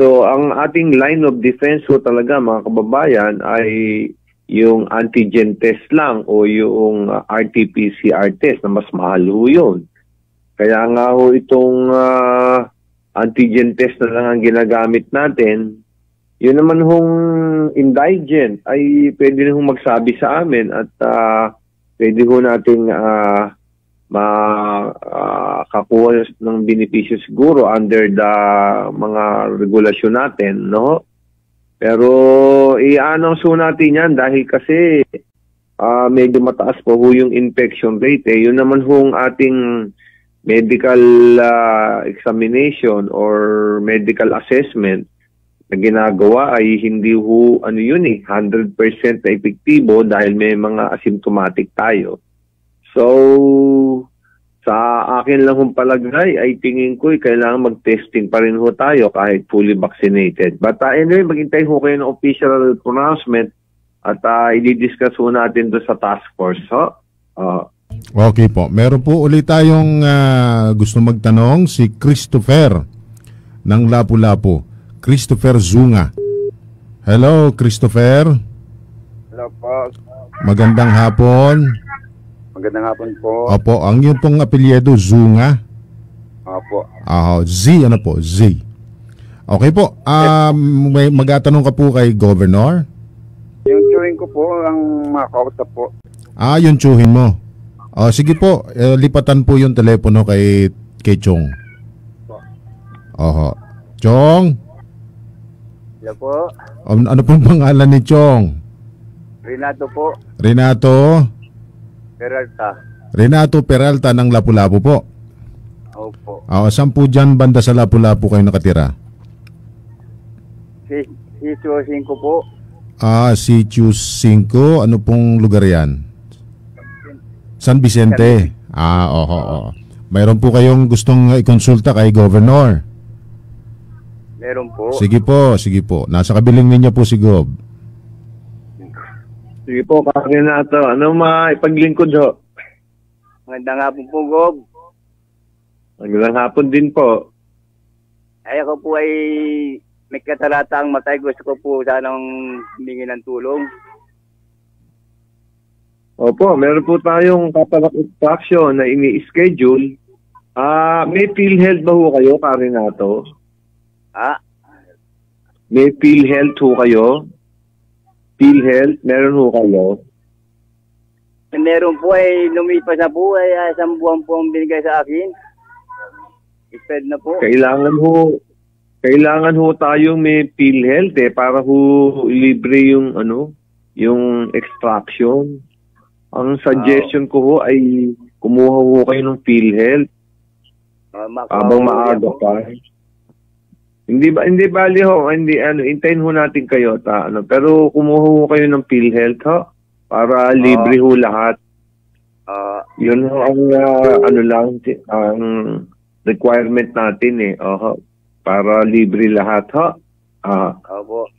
Speaker 2: So, ang ating line of defense ho talaga, mga kababayan, ay yung antigen test lang o yung RT-PCR test na mas mahal ho yun. Kaya nga ho itong antigen test na lang ang ginagamit natin. Yun naman hong indigent ay pwede na hong magsabi sa amin, at pwede ho nating makakuha ng benepisyo siguro under the mga regulasyon natin, no? Pero i-announce ho natin yan dahil kasi medyo mataas po ho yung infection rate. Yun naman hong ating medical examination or medical assessment na ginagawa ay hindi ho 100% na epektibo dahil may mga asymptomatic tayo. So, sa akin lang hong palagay ay tingin ko kailangan mag-testing pa rin ho tayo kahit fully vaccinated. But anyway, maghintay ho kayo ng official pronouncement at i-discuss ho natin doon sa task force.
Speaker 1: Okay po. Meron po ulit tayong gusto magtanong, si Christopher ng Lapu-Lapu. Christopher Zunga. Hello, Christopher.
Speaker 3: Hello po.
Speaker 1: Magandang hapon.
Speaker 3: Magandang hapon po.
Speaker 1: Opo, ang iyong pong apelyido, Zunga?
Speaker 3: Opo.
Speaker 1: Z, ano po? Z. Okay po. May magatanong ka po kay Governor?
Speaker 3: Yung chewing ko po, ang makausap po.
Speaker 1: Yung tsuhin mo. Sige po, lipatan po yung telepono kay Chong. Chong?
Speaker 3: Hello po.
Speaker 1: Ano pong pangalan ni Chong?
Speaker 3: Renato po.
Speaker 1: Renato?
Speaker 3: Peralta.
Speaker 1: Renato Peralta ng Lapu-Lapu po.
Speaker 3: Opo.
Speaker 1: Saan po dyan banda sa Lapu-Lapu kayo nakatira?
Speaker 3: Sitio 5 po.
Speaker 1: Sitio 5. Ano pong lugar yan? San Vicente. Mayroon po kayong gustong ikonsulta kay Governor?
Speaker 3: Meron po.
Speaker 1: Sige po. Nasa kabiling linya po si Gob.
Speaker 2: Sige po, Renato. Ano maipaglingkod ho?
Speaker 3: Magandang hapon po, Gob.
Speaker 2: Magandang hapon din po.
Speaker 3: Ay ako po ay may kataratang matay. Gusto ko po sanang humingi ng tulong.
Speaker 2: Opo, meron po tayong kaparak extraction na ini-schedule. May PhilHealth ba ho kayo, Renato? May PhilHealth ho kayo? PhilHealth, meron ho kayo?
Speaker 3: Meron po ay lumipas na po ay 1 buwan po ang binigay sa akin. Exped na po.
Speaker 2: Kailangan ho tayong may PhilHealth para ho libre yung yung extraction. Ang suggestion ko ho ay kumuha ho kayo ng PhilHealth habang maaga pa. Hindi bali ho, hindi hintayin ho natin kayo pero kumuha ho kayo ng PhilHealth ho para libre ho lahat. Yun ho ang ang requirement natin para libre lahat ho.
Speaker 3: Opo.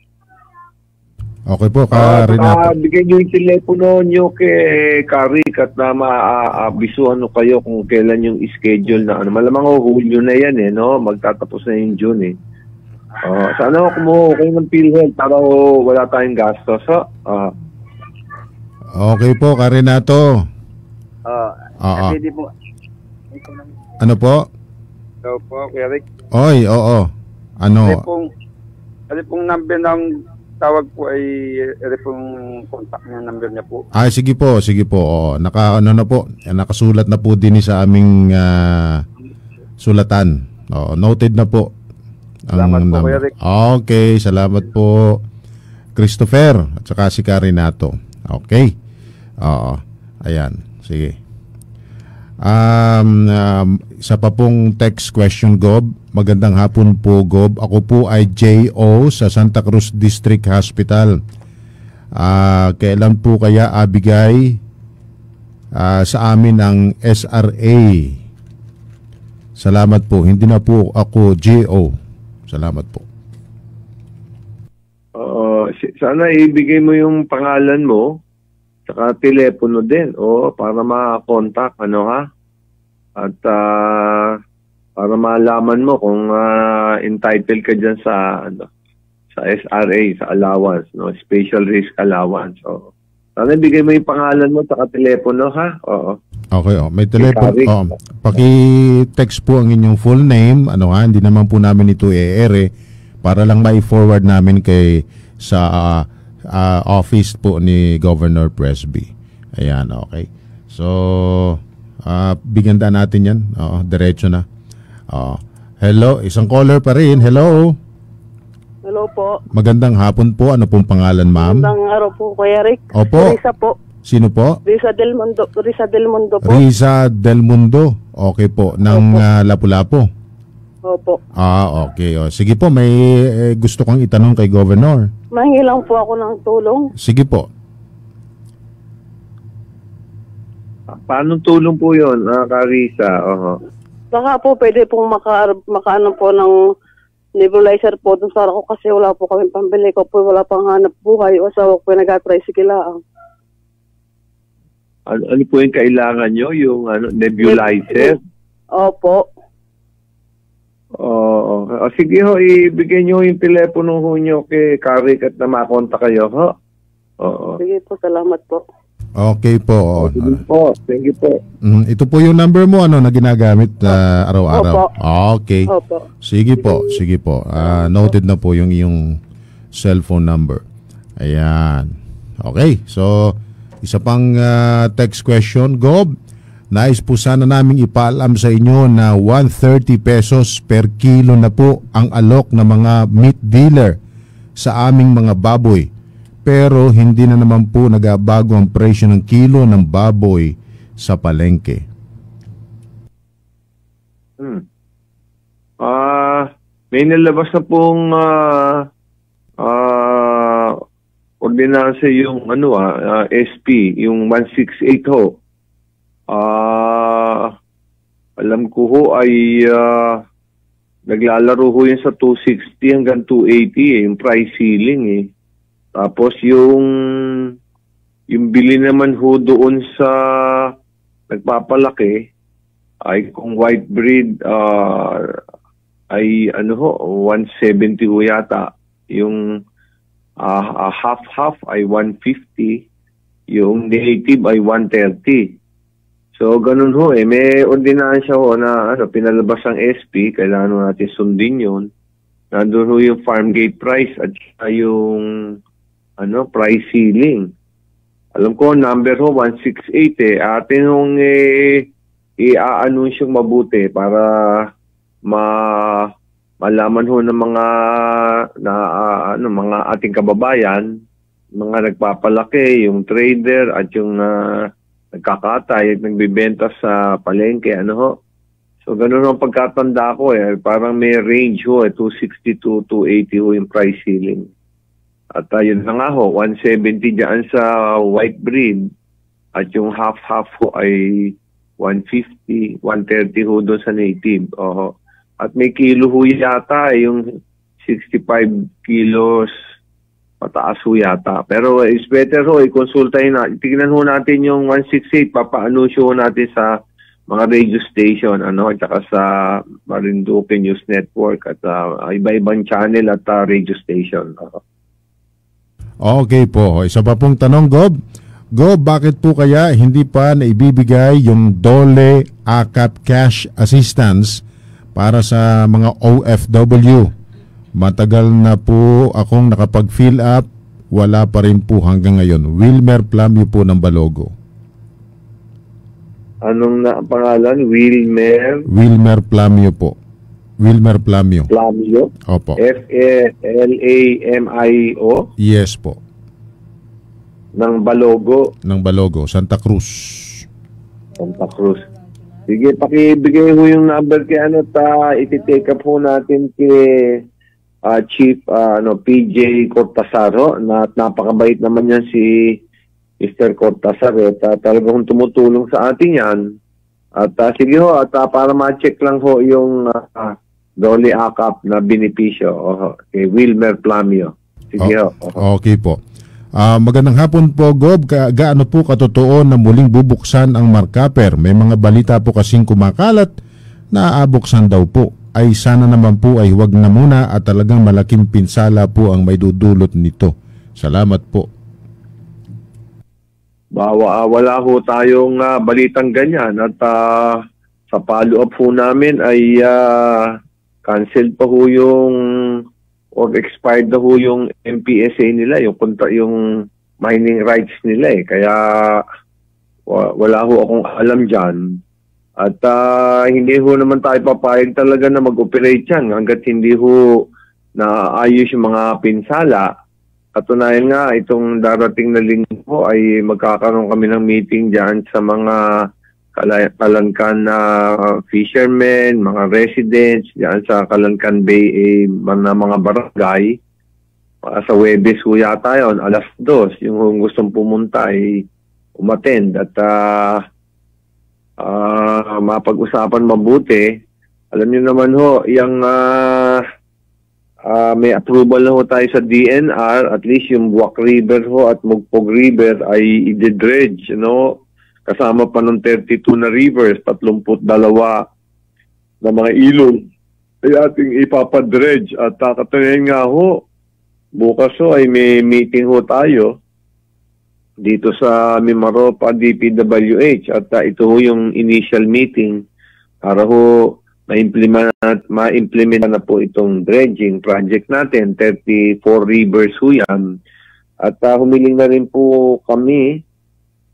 Speaker 1: Okay po, Renato.
Speaker 2: Bigyan nyo yung telepono nyo kay Karik at na maabisuhan kayo kung kailan yung schedule na Malamang Hulyo na yan no? Magtatapos na yung June sana kumuha kayo ng PhilHealth para wala tayong gastos
Speaker 1: Okay po, Renato.
Speaker 3: Pwede po.
Speaker 1: Ano po?
Speaker 3: Ikaw po, Kuya Rick.
Speaker 1: Oy, oo. Ano?
Speaker 3: Ano pong number ng tawag po ay pong contact ng number niya po.
Speaker 1: Sige po. Oo. Nakasulat na po din sa aming sulatan. Noted na po.
Speaker 3: Salamat po, Kuya Rick.
Speaker 1: Okay, salamat po, Christopher at saka si Renato. Okay. Ayan, sige. Isa pa pong text question, Gob. Magandang hapon po, Gob. Ako po ay J.O. sa Santa Cruz District Hospital. Kailan po kaya abigay sa amin ang SRA? Salamat po. Hindi na po ako J.O. Salamat po.
Speaker 2: Sana ibigay mo yung pangalan mo saka telepono din para ma-contact at para malaman mo kung entitled ka dyan sa SRA, sa allowance, special risk allowance. Sana ibigay mo yung pangalan mo saka telepono
Speaker 1: Okay, may telepono. Paki-text po ang inyong full name, hindi naman po namin ito i-ere para lang mai-forward namin sa office po ni Governor Presby. Ayan, okay. So, bigyan natin yan. Diretso na. Hello, isang caller pa rin. Hello.
Speaker 5: Hello po.
Speaker 1: Magandang hapon po. Ano pong pangalan, ma'am?
Speaker 5: Magandang araw po, Kuya Rick.
Speaker 1: Opo.
Speaker 5: Risa po.
Speaker 1: Sino po?
Speaker 5: Risa Del Mundo po.
Speaker 1: Risa Del Mundo. Okay po. Ng Lapu-Lapu.
Speaker 5: Opo.
Speaker 1: Okay. Sige po, may gusto kang itanong kay Governor.
Speaker 5: Mahingi lang po ako ng tulong.
Speaker 1: Sige po.
Speaker 2: Paano tulong po yun, Karisa?
Speaker 5: Baka po pwede pong makaano po ng nebulizer po dun sa ako kasi wala po kami pambili ko po, wala pang hanap buhay o asawa ko nag-tricycle lang.
Speaker 2: Ano po yung kailangan nyo? Yung nebulizer?
Speaker 5: Opo.
Speaker 2: Sige ibigay nyo yung telepono nyo kay Karik at na makonta kayo
Speaker 5: Sige po, salamat po.
Speaker 1: Okay po.
Speaker 2: Sige po, thank you po.
Speaker 1: Ito po yung number mo na ginagamit araw-araw.
Speaker 5: Opo.
Speaker 1: Okay.
Speaker 5: Opo.
Speaker 1: Sige po. Noted na po yung iyong cellphone number. Ayan. Okay. So, isa pang text question, Gob. Nais po sana naming ipaalam sa inyo na 130 pesos per kilo na po ang alok ng mga meat dealer sa aming mga baboy. Pero hindi na naman po nagabago ang presyo ng kilo ng baboy sa palengke.
Speaker 2: May nalabas na pong ordinansa yung SP, yung 168 ho. Alam ko ho ay naglalaro ho yun sa 260 hanggang 280 yung price ceiling Tapos yung bili naman ho doon sa nagpapalaki ay kung white breed ay 170 ho yata. Yung half ay 150, yung native ay 130. So ganun ho may ordinansya ho na pinalabas ang SP, kailangan natin sundin yun. Nandun ho yung farm gate price at yung price ceiling. Alam ko, number ho, 168 Atin hong i-a-anunsyong mabuti para malaman ho ng mga ating kababayan, mga nagpapalaki, yung trader at yung nagkakatay at nagbibenta sa palengke, So ganun ang pagkatanda ko eh. Parang may range ho, 260 to 280 ho yung price ceiling. At yun na nga ho, 170 dyan sa white breed. At yung half-half ho ay 150, 130 ho doon sa native. At may kilo ho yata, yung 65 kilos pataas ho yata. Pero it's better ho, i-consultahin na. Tignan ho natin yung 168, papa-anunsyo ho natin sa mga radio station, at saka sa Marinduque News Network at iba-ibang channel at radio station.
Speaker 1: Okay po. Isa pa pong tanong, Gob. Gob, bakit po kaya hindi pa naibibigay yung DOLE AKAP cash assistance para sa mga OFW? Matagal na po akong nakapag-fill up, wala pa rin po hanggang ngayon. Wilmer Plamio po ng Balogo.
Speaker 2: Anong pangalan? Wilmer
Speaker 1: Plamio po. Wilmer Plamio.
Speaker 2: Plamio?
Speaker 1: Opo.
Speaker 2: F-A-L-A-M-I-O?
Speaker 1: Yes po.
Speaker 2: Ng Balogo?
Speaker 1: Ng Balogo, Santa Cruz.
Speaker 2: Santa Cruz. Sige, pakibigay ho yung number kay iti-take up ho natin kay Chief PJ Cortazar na napakabait naman yan si Mr. Cortazar. Talagang tumutulong sa atin yan. At sige ho, at para ma-check lang ho yung DOLE AKAP na benepisyo kay Wilmer Plamio. Sige ho.
Speaker 1: Okay po. Magandang hapon po, Gob. Gaano po katotoo na muling bubuksan ang Marcaper? May mga balita po kasing kumakalat na aabuksan daw po. Ay sana naman po ay huwag na muna at talagang malaking pinsala po ang may dudulot nito. Salamat po.
Speaker 2: Wala ho tayong balitang ganyan at sa follow-up po namin ay cancel pa ho yung or expired na ho yung MPSA nila, yung mining rights nila eh. Kaya wala ho akong alam dyan. At hindi ho naman tayo papayag talaga na mag-operate yan hanggat hindi ho naayos yung mga pinsala. Katunayan nga, itong darating na linggo ay magkakaroon kami ng meeting dyan sa mga Kalankan na fishermen, mga residents dyan sa Kalankan Bay na mga barangay. Sa Webes ho yata yun, 2:00. Yung gustong pumunta ay umattend at mapag-usapan mabuti. Alam niyo naman ho, yung may approval na ho tayo sa DNR, at least yung Buwak River ho at Mugpog River ay i-dredge, kasama pa ng 32 na rivers, 32 na mga ilog ay ating ipapadredge. At katunayan nga ho, bukas ho ay may meeting ho tayo dito sa Mimaropa DPWH at ito ho yung initial meeting para ho ma-implement na po itong dredging project natin. 34 rivers ho yan. At humiling na rin po kami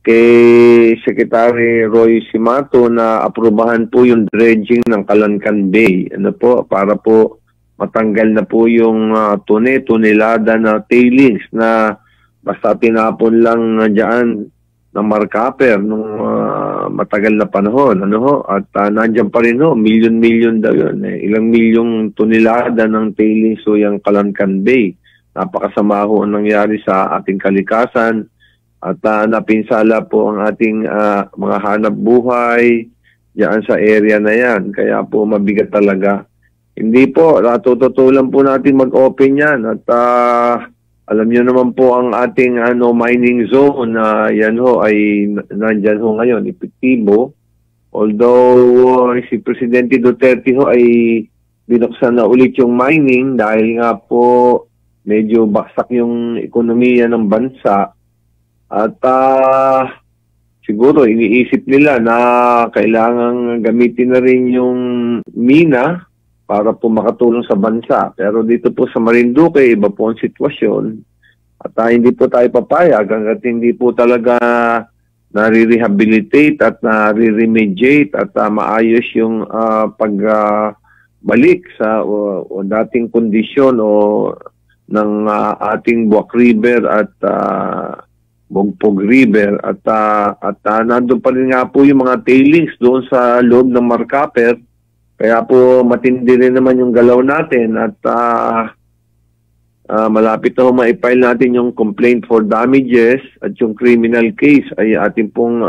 Speaker 2: kay Secretary Roy Simato na aprubahan po yung dredging ng Kalankan Bay. Para po matanggal na po yung tonelada na tailings na basta tinapon lang dyan ng Marcaper nung matagal na panahon. At nandyan pa rin milyon-milyon daw yun. Ilang milyong tonelada ng tailings so yung Kalankan Bay. Napakasama ho ang nangyari sa ating kalikasan. At napinsala po ang ating mga hanap buhay diyan sa area na yan. Kaya po mabigat talaga. Hindi po, tututulan po natin mag-open yan. At alam niyo naman po ang ating mining zone na yan ho ay nandyan ho ngayon, epektibo. Although si Presidente Duterte ho ay binuksan na ulit yung mining dahil nga po medyo baksak yung ekonomiya ng bansa. At siguro iniisip nila na kailangang gamitin na rin yung mina para po makatulong sa bansa. Pero dito po sa Marinduque, iba po ang sitwasyon. At hindi po tayo papayag hanggat hindi po talaga nare-rehabilitate at nare-remediate at maayos yung pagbalik sa dating kondisyon ng ating Buwak River at Mugpog River at nandun pa rin nga po yung mga tailings doon sa loob ng Marcaper Kaya po matindi rin naman yung galaw natin at malapit na ma-file natin yung complaint for damages at yung criminal case ay ating pong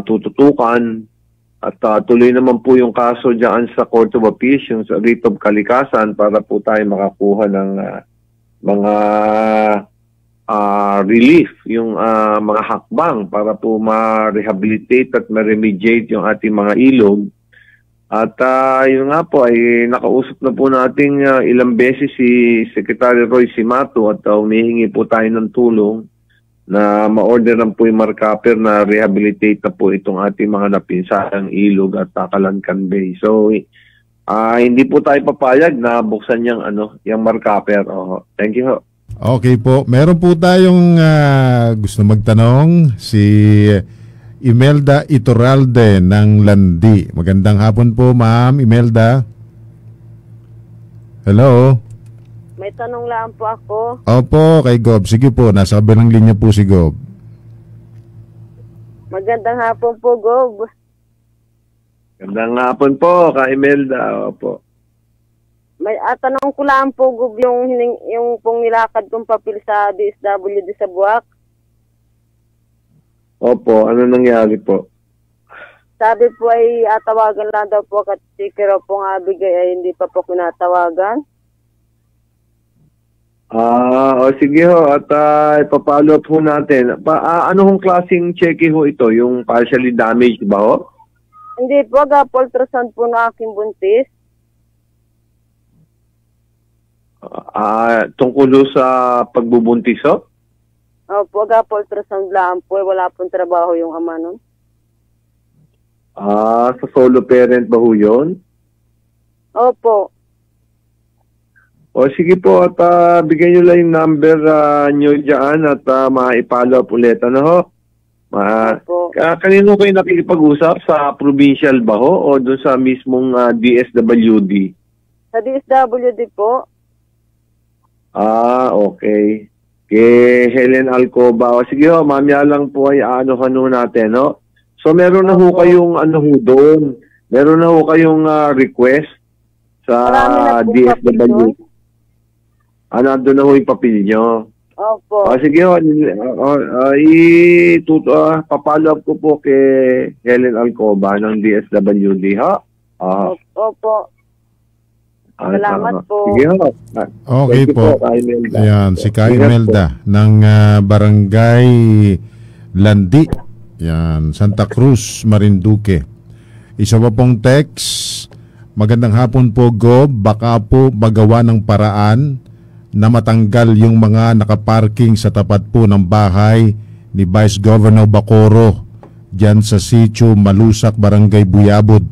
Speaker 2: tututukan at tuloy naman po yung kaso dyan sa Court of Appeals, yung sa writ of kalikasan para po tayo makakuha ng mga relief, yung mga hakbang para po ma-rehabilitate at ma-remediate yung ating mga ilog. At yun nga po ay nakausap na po nating ilang beses si Secretary Roy Simato at humihingi po tayo ng tulong na ma-orderan po yung markaper na rehabilitate na po itong ating mga napinsalang ilog at Kalankan Bay. So hindi po tayo papayag na buksan yung yung markaper. Thank you ho.
Speaker 1: Okay po. Meron po tayong gusto magtanong si Imelda Iturralde ng Landi. Magandang hapon po, Ma'am Imelda. Hello?
Speaker 5: May tanong lang po ako.
Speaker 1: Opo, kay Gob. Sige po, nasa kabilang linya po si Gob.
Speaker 5: Magandang hapon po, Gob.
Speaker 2: Magandang hapon po, kay Imelda. Opo.
Speaker 5: May tanong ko lang po, Gob, yung pong nilakad kong papel sa DSWD sa Buwak.
Speaker 2: Opo, ano nangyari po?
Speaker 5: Sabi po ay tawagan lang daw po at sikero po nga bigay ay hindi pa po kinatawagan.
Speaker 2: Sige ho, at ipapalo up ho natin. Ano hong klaseng cheque ho ito? Yung partially damaged ba ho?
Speaker 5: Hindi po, ultrasound po na aking buntis.
Speaker 2: Tungkol ho sa pagbubuntis ho?
Speaker 5: Opo, ultrasound lang po. Wala pong trabaho yung ama nun.
Speaker 2: Sa solo parent ba ho yun?
Speaker 5: Opo.
Speaker 2: O sige po, at bigyan nyo lang yung number nyo dyan at maipalo up ulit. Ano ho?
Speaker 5: Opo.
Speaker 2: Kanino kayo nakikipag-usap? Sa provincial ba ho? O doon sa mismong DSWD?
Speaker 5: Sa DSWD po.
Speaker 2: Okay. Kay Helen Alcoba. O sige ho, mamaya lang po ay ano natin, no? So meron na ho kayong ho doon. Meron na ho kayong request sa DSWD. Doon na ho yung papel nyo.
Speaker 5: Opo.
Speaker 2: Sige ho, papalo up ko po kay Helen Alcoba ng DSWD, ha?
Speaker 5: Opo. Salamat po.
Speaker 2: Sige ho.
Speaker 1: Okay po. Ayan, si Kay Imelda ng Barangay Landi. Yan, Santa Cruz, Marinduque. Isa pa pong text. Magandang hapon po, Gob. Baka po magawa ng paraan na matanggal yung mga nakaparking sa tapat po ng bahay ni Vice Governor Bacooro dyan sa Sitio Malusak, Barangay Buyabod.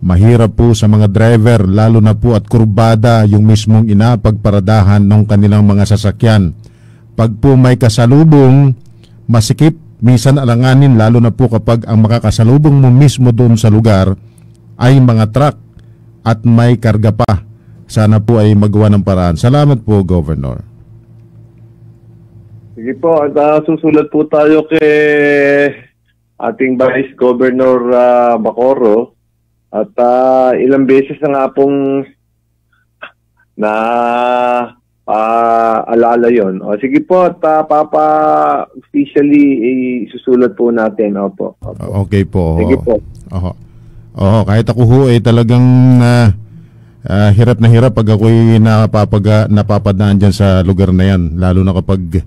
Speaker 1: Mahirap po sa mga driver, lalo na po at kurbada yung mismong inapagparadahan ng kanilang mga sasakyan. Pag po may kasalubong, masikip, minsan alanganin, lalo na po kapag ang makakasalubong mo mismo doon sa lugar ay mga truck at may karga pa. Sana po ay magawa ng paraan. Salamat po, Governor.
Speaker 2: Sige po, at susulat po tayo kay ating Vice Governor Bacooro. At ilang beses na nga pong alala yon. O sige po, at officially susulat po natin. Opo.
Speaker 1: Okay po.
Speaker 2: Sige po.
Speaker 1: Kahit ako ho ay talagang hirap na hirap pag ako'y napapadaan dyan sa lugar na yan. Lalo na kapag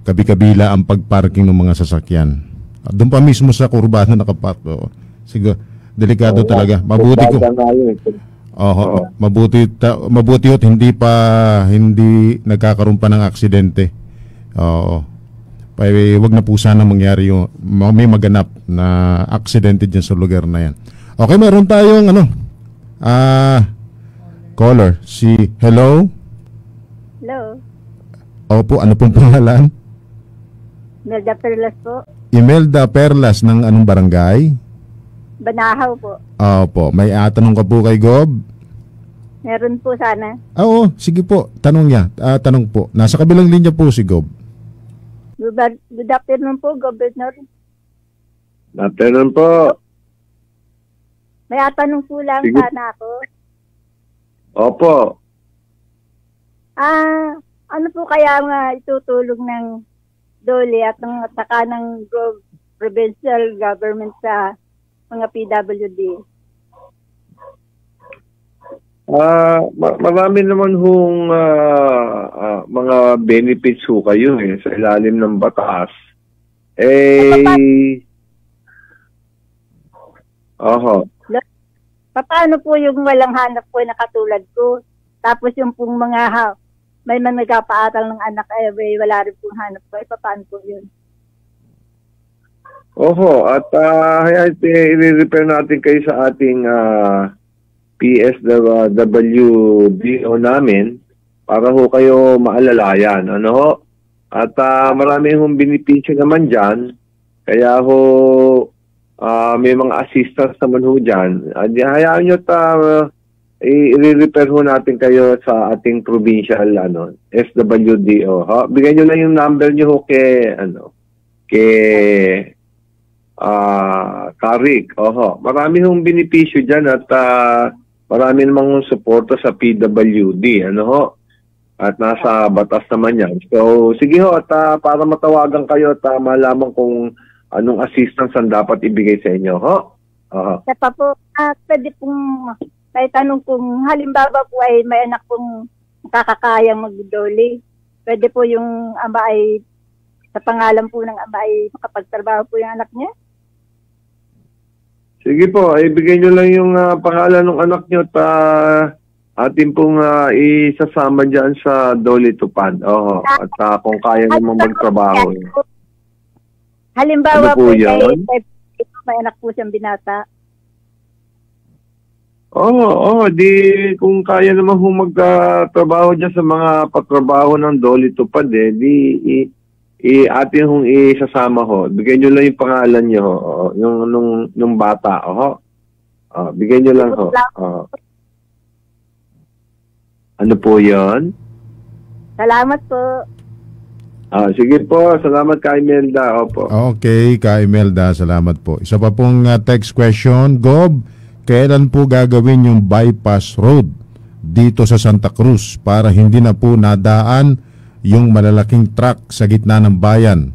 Speaker 1: kabi-kabila ang pagparking ng mga sasakyan. Doon pa mismo sa kurbano nakapark. Sige. Delikado talaga. Mabuti ko. Mabuti at hindi nagkakaroon pa ng aksidente. Wag na po sana mangyari yung may maganap na aksidente diyan sa lugar na yan. Okay, meron tayong caller. Hello?
Speaker 4: Hello.
Speaker 1: Opo, ano pong pangalan?
Speaker 4: Imelda Perlas po.
Speaker 1: Imelda Perlas ng anong barangay?
Speaker 4: Banahaw po.
Speaker 1: Opo, may tanong ka po kay Gob?
Speaker 4: Meron po sana.
Speaker 1: Oo, sige po. Tanong niya. Tanong po. Nasa kabilang linya po si Gob.
Speaker 4: Good afternoon po, Governor.
Speaker 2: Good afternoon po.
Speaker 4: May atanong po lang
Speaker 2: Sige.
Speaker 4: sana ako.
Speaker 2: Opo.
Speaker 4: Ano po kaya nga itutulong ng DOLE at saka ng provincial government sa mga PWD?
Speaker 2: Marami naman hong mga benefits ho kayo sa ilalim ng batas.
Speaker 4: Paano po yung walang hanap po na katulad ko? Tapos yung pong mga may nagpapaaral ng anak ay wala rin pong hanap po. Paano po yun?
Speaker 2: At i-refer natin kayo sa ating PSWDO namin para ho kayo maalalayan. Ano ho? At marami hong benepisyo naman dyan. Kaya ho, may mga assistance naman ho dyan. Hayaan nyo i-refer ho natin kayo sa ating provincial SWDO. Ha? Bigyan nyo lang yung number nyo ho kay Tarik. Marami hong benepisyo dyan at marami namang suporta sa PWD. Ano ho? At nasa batas naman yan. So, sige ho, at para matawagan kayo at malaman kung anong assistance ang dapat ibigay sa inyo, ho?
Speaker 4: Sa pa po, pwede pong may tanong kung halimbawa po ay may anak pong nakakakayang mag-DOLE. Pwede po yung ama ay, sa pangalan po ng ama ay makapagtrabaho po yung anak niya?
Speaker 2: Sige po, ibigay nyo lang yung pangalan ng anak nyo at atin pong isasama dyan sa DOLE Tupad. At kung kaya naman magtrabaho.
Speaker 4: Halimbawa po may anak po siyang binata.
Speaker 2: Di kung kaya naman ho magtrabaho dyan sa mga patrabaho ng DOLE Tupad atin hong isasama ho. Bigyan nyo lang yung pangalan nyo yung bata. Bigyan nyo lang ho. Ano po yon?
Speaker 4: Salamat po.
Speaker 2: Sige po, salamat Kay Imelda. Opo.
Speaker 1: Okay, Kay Imelda, salamat po. Isa pa pong text question. Gob, kailan po gagawin yung bypass road dito sa Santa Cruz para hindi na po nadaan yung malalaking truck sa gitna ng bayan?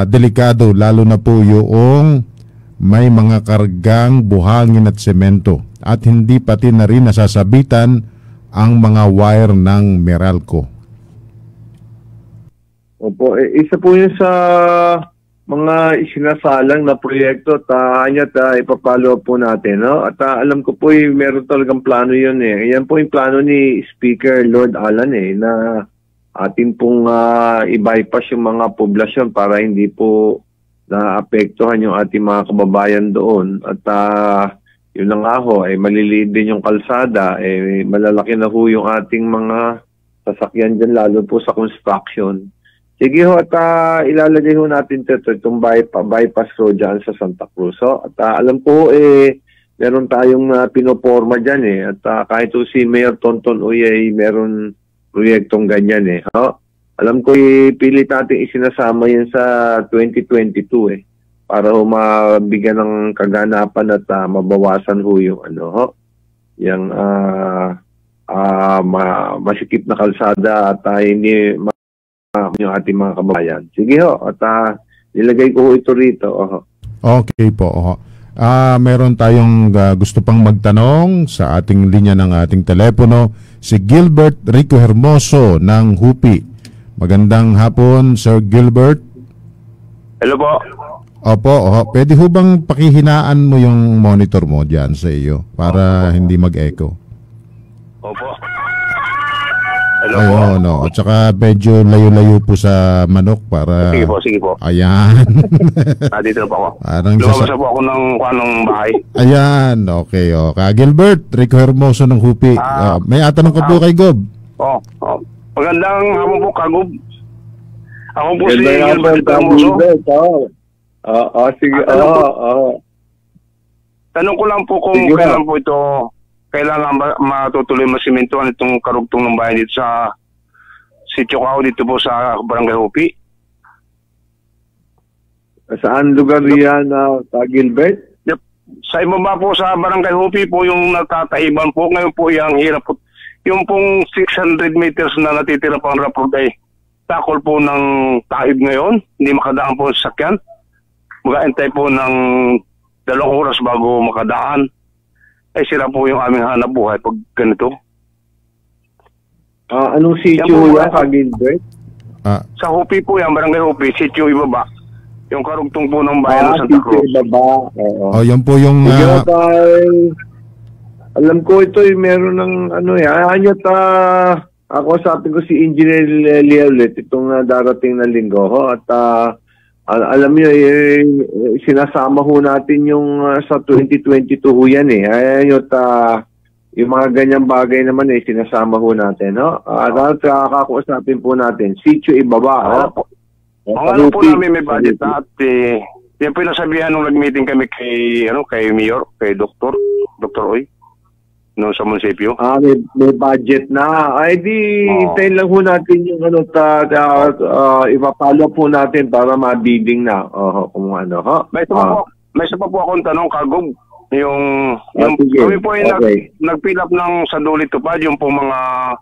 Speaker 1: Delikado, lalo na po yung may mga kargang buhangin at semento at hindi pati na rin nasasabitan ang mga wire ng Meralco.
Speaker 2: Opo, isa po yun sa mga isinasalang na proyekto at ipapalo po natin. No? At alam ko po meron talagang plano yun. Yan po yung plano ni Speaker Lord Alan na atin pong i-bypass yung mga poblasyon para hindi po naapektuhan yung ating mga kababayan doon. At yun na nga ho, maliliit din yung kalsada, malalaki na ho yung ating mga sasakyan dyan, lalo po sa construction. Sige ho, at ilalagay ho natin itong bypass road dyan sa Santa Cruz. At alam ko meron tayong pinoporma dyan at kahit si Mayor Tonton Uy meron proyektong ganyan Alam ko pilit natin isinasama yan sa 2022 para ho mabigyan ng kaganapan at mabawasan ho yung yung masikip na kalsada at hindi yung ating mga kabayan. Sige ho, at nilagay ko ito rito.
Speaker 1: Okay po. Meron tayong gusto pang magtanong sa ating linya ng ating telepono, si Gilbert Rico Hermoso ng Hupi. Magandang hapon, Sir Gilbert.
Speaker 6: Hello po.
Speaker 1: Opo, pwede ho bang pakihinaan mo yung monitor mo dyan sa iyo para hindi mag-echo?
Speaker 6: Opo. Hello po.
Speaker 1: No. At saka medyo layo-layo po sa manok para...
Speaker 6: Sige po.
Speaker 1: Ayan.
Speaker 6: Dito na po ako.
Speaker 1: Lumabas
Speaker 6: po ako ng bahay.
Speaker 1: Ayan, okay. Gilbert Rico Hermoso ng Hupi. May atanong ka po kay Gob.
Speaker 6: Magandang hapon po, Kagob. Ako po si
Speaker 2: Gilbert
Speaker 6: Hermoso.
Speaker 2: Sige.
Speaker 6: Tanong ko lang po kung kailan po ito kailangan matutuloy masimentuhan itong karugtong ng bayan dito sa Sitio Cao, dito po sa Barangay Hupi.
Speaker 2: Saan lugar yan, Gilbert?
Speaker 6: Sa ibaba po sa Barangay Hupi po yung nagtataiban po. Ngayon po yung hirap po. Yung pong 600 meters na natitira pang raport ay takol po ng taib ngayon. Hindi makadaan po sa sakyan. Mag-aantay po ng 2 oras bago makadaan. Ay sira po yung aming hanap buhay pag ganito.
Speaker 2: Anong sitio yan, Kagilbert?
Speaker 6: Sa Hupi po yan, Barangay Hupi, sitio ibaba. Yung karugtong po ng bayan ng Santa Cruz.
Speaker 2: Sitio ibaba.
Speaker 1: Yan po yung...
Speaker 2: alam ko ito, meron ng ako sabi ko si Engineer Leo ulit itong darating na linggo. At alam niyo, sinasama ho natin yung sa 2022 ho yan eh. Yung mga ganyang bagay naman sinasama ho natin. At kakakusapin po natin, sitio ibaba.
Speaker 6: Ano po namin may budget na at yan po yung nasabihan nung nag-meeting kami kay Mayor, kay Dr. Oy, no, sa munisipyo.
Speaker 2: May budget na. Ay di, hintayin lang po natin yung ipapalo po natin para mabiding na. Kung ano.
Speaker 6: May isa pa po akong tanong, Kagob. Yung kami po ay nag-fill up ng sa Dulit Tupad, yung po mga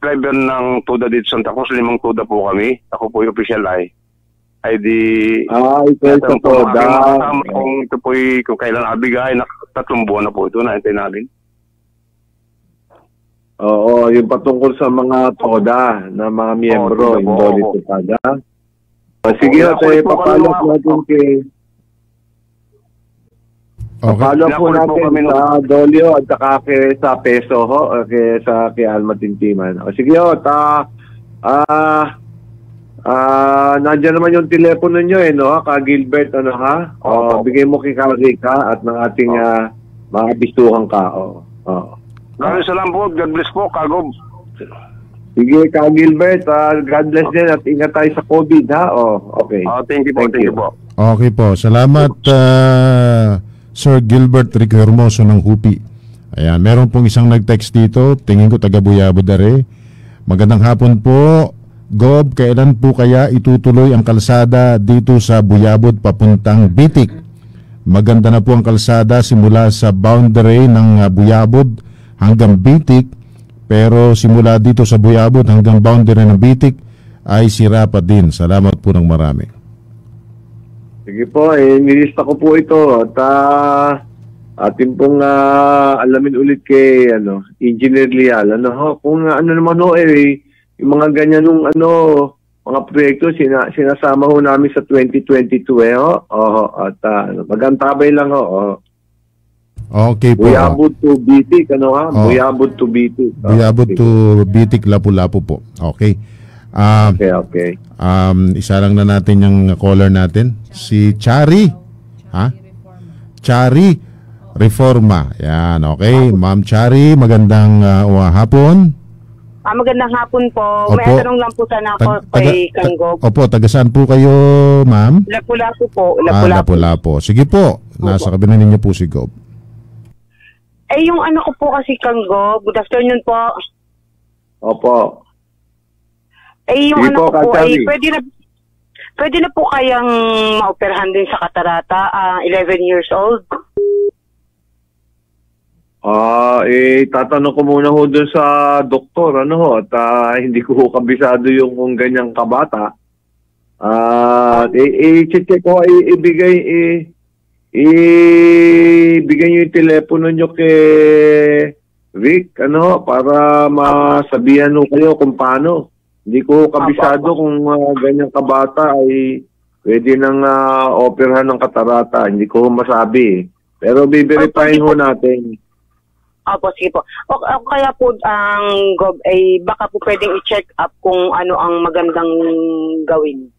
Speaker 6: driver ng Tuda dito sa Santa Cruz, 5 Tuda po kami. Ako po yung official ay di
Speaker 2: ito po
Speaker 6: kung ito po kung kailan abigay, 3 buwan na po ito, naintay namin.
Speaker 2: Oo, yung patungkol sa mga toda na mga miyembro, yung Dulit Tupad. Sige, papalo natin kay Papalo po natin sa Dolio at saka sa Peso kay Alma Tintiman. Sige nandiyan naman yung telepono nyo Ka Gilbert, bigay mo kay Karika at ng ating mga bistuhan ka.
Speaker 6: Maraming salamat po, God bless po, Kagob.
Speaker 2: Sige, Ka Gilbert, God bless din at ingat tayo sa COVID, ha? Okay.
Speaker 6: Thank you po.
Speaker 1: Okay po, salamat Sir Gilbert Rico Hermoso ng Hupi. Ayan, meron pong isang nag-text dito, tingin ko taga Buyabod dere. Magandang hapon po. Gob, kailan po kaya itutuloy ang kalsada dito sa Buyabod papuntang Bitik? Maganda na po ang kalsada simula sa boundary ng Buyabod hanggang Bitik, pero simula dito sa Buyabod hanggang boundary ng Bitik ay sira pa din. Salamat po ng marami.
Speaker 2: Sige po, nilista ko po ito at atin pong alamin ulit kay Engineer Leal. Kung naman yung mga ganyan mga proyekto sinasama ho namin sa 2022 at magantabay lang
Speaker 1: Okay po.
Speaker 2: Buyabod to Bitik, Buyabod to Bitik.
Speaker 1: Buyabod to Bitik, Lapu-Lapu po. Okay.
Speaker 2: Okay.
Speaker 1: Isa lang na natin yung caller natin, si Chari. Chari Reforma. Yan, okay. Ma'am Chari, magandang hapon.
Speaker 7: Magandang hapon po.
Speaker 1: Opo.
Speaker 7: May tanong lang po sana ako kay Kanggob.
Speaker 1: Opo, taga saan po kayo, ma'am?
Speaker 7: Lapu-Lapu po.
Speaker 1: Lapu-Lapu. Sige po, nasa kabilang ninyo po si Gob.
Speaker 7: Yung ko po kasi Kanggob, good afternoon po.
Speaker 2: Opo.
Speaker 7: Yung ko po pwede na po kayang maoperahan din sa katarata, 11 years old.
Speaker 2: Tatanong ko muna ho dun sa doktor, at hindi ko kabisado yung kung ganyang kabata. Check ko, ibigay nyo yung telepono nyo kay Rick, para masabihan ho kayo kung paano. Hindi ko kabisado kung ganyang kabata ay pwede nang operahan ng katarata. Hindi ko masabi. Pero biverifyin ho natin.
Speaker 7: Opo, sige po. O kaya po ang Gob ay baka po pwedeng i-check up kung ano ang magandang gawin.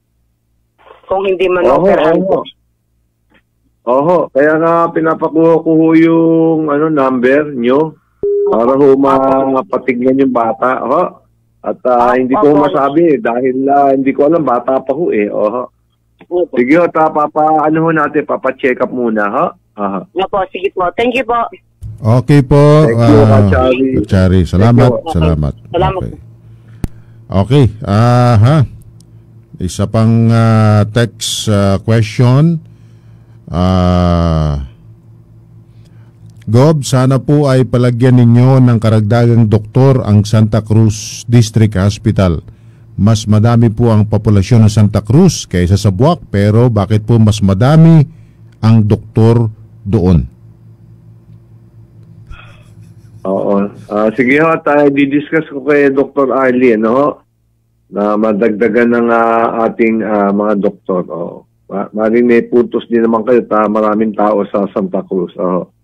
Speaker 7: Kung hindi man operahan po.
Speaker 2: Kaya nga pinapakuha ko yung number nyo para ho mapatignan yung bata. At hindi ko masabi dahil hindi ko alam, bata pa ho . Sige papa-check up muna
Speaker 7: Opo, sige po. Thank you po.
Speaker 1: Okay po.
Speaker 2: Thank you,
Speaker 1: Chari. Salamat. Okay. Isa pang text question. Gob, sana po ay palagyan ninyo ng karagdagang doktor ang Santa Cruz District Hospital. Mas madami po ang populasyon ng Santa Cruz kaysa sa Buwak, pero bakit po mas madami ang doktor doon?
Speaker 2: Oo. Sige ho, tayo didiscuss ko kay Dr. Arlie, no? Na madagdagan ng ating mga doktor. Oo. Maring may putos din naman kayo, maraming tao sa Santa Cruz. Oo.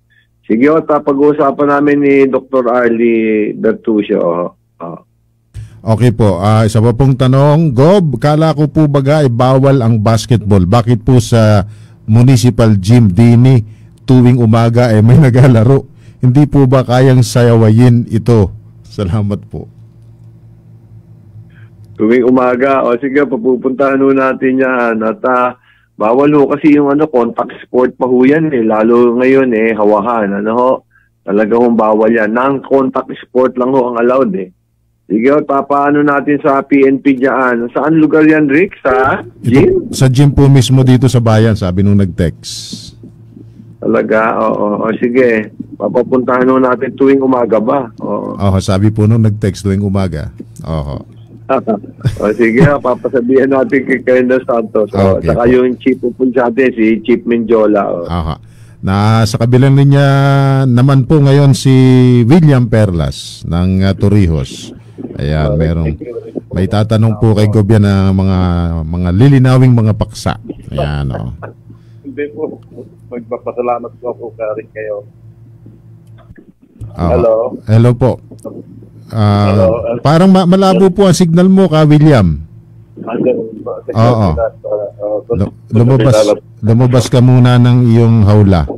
Speaker 2: Sige ho, pag-uusapan namin ni Dr. Arlie Bertuccio. Oo.
Speaker 1: Okay po, isa pa pong tanong, Gob, kala ko po baga ay bawal ang basketball. Bakit po sa municipal gym dini tuwing umaga ay may naglalaro? Hindi po ba kayang sayawayin ito? Salamat po.
Speaker 2: Tuwing umaga, sige, papupuntahan natin yan. At bawal ho kasi yung contact sport pa ho yan lalo ngayon hawahan. Talaga hong bawal yan. Non-contact sport lang ho ang allowed Sige, papaano natin sa PNP dyan? Saan lugar yan, Rick? Sa gym?
Speaker 1: Sa gym po mismo dito sa bayan, sabi nung nag-text.
Speaker 2: Talaga? Oo. Sige, papapuntahan natin tuwing umaga ba? Oo.
Speaker 1: Sabi po nung nag-text tuwing umaga. Oo.
Speaker 2: Sige, papasabihan natin kay Colonel Santos.
Speaker 1: Okay,
Speaker 2: saka yung chief po natin, si Chief Menjola.
Speaker 1: Na sa kabilang linya naman po ngayon si William Perlas ng Torrijos. Ayan, may tatanong po kay Gob yan na mga lilinawing mga paksa. Ayan,
Speaker 8: Hindi po, magpapasalamat po ako kayo.
Speaker 1: Hello po. Parang malabo po ang signal mo ka, William. Oo. Lumabas ka muna ng iyong hawla.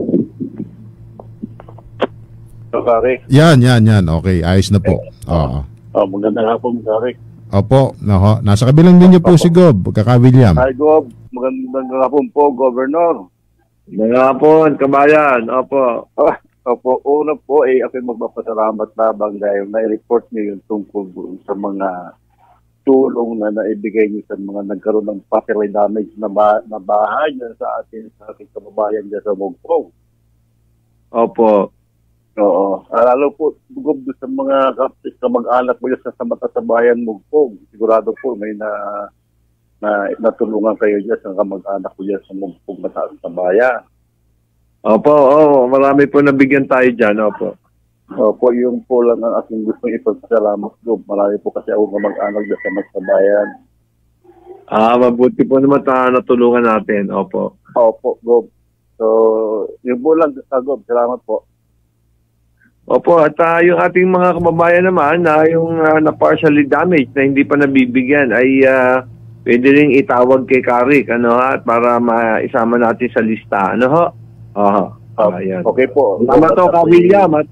Speaker 1: Yan. Okay, ayos na po. Oo.
Speaker 8: Magandang hapon, Karik.
Speaker 1: Opo, nasa kabilang linya po si Gob, kaka William.
Speaker 8: Hi, Gob. Magandang hapon po, Governor.
Speaker 2: Magandang hapon, kabayan. Opo.
Speaker 8: Opo, una po ako magpapasalamat labang dahil na-report niyo yung tungkol sa mga tulong na naibigay niyo sa mga nagkaroon ng property damage na bahay sa ating kababayan dyan sa Mugpong.
Speaker 2: Opo.
Speaker 8: Oo. Lalo po, Gob, sa mga kamag-anak mo sa mata sa bayan Mugpong. Sigurado po may natulungan kayo dyan sa kamag-anak ko dyan sa Mugpong mataas sa bayan.
Speaker 2: Opo, marami po nabigyan tayo dyan, opo.
Speaker 8: Opo, yung po lang ang aking gusto ipagpasalamat, Gob. Marami po kasi ako kamag-anak dyan sa Magsabayan.
Speaker 2: Mabuti po naman natulungan natin, opo.
Speaker 8: Opo, Gob. So, yung po lang, Gob. Salamat po.
Speaker 2: Opo, at yung ating mga kababayan naman na yung na partially damaged na hindi pa nabibigyan ay pwede rin itawag kay Karik para maisama natin sa lista.
Speaker 8: Okay po.
Speaker 2: Salamat to, Ka William, at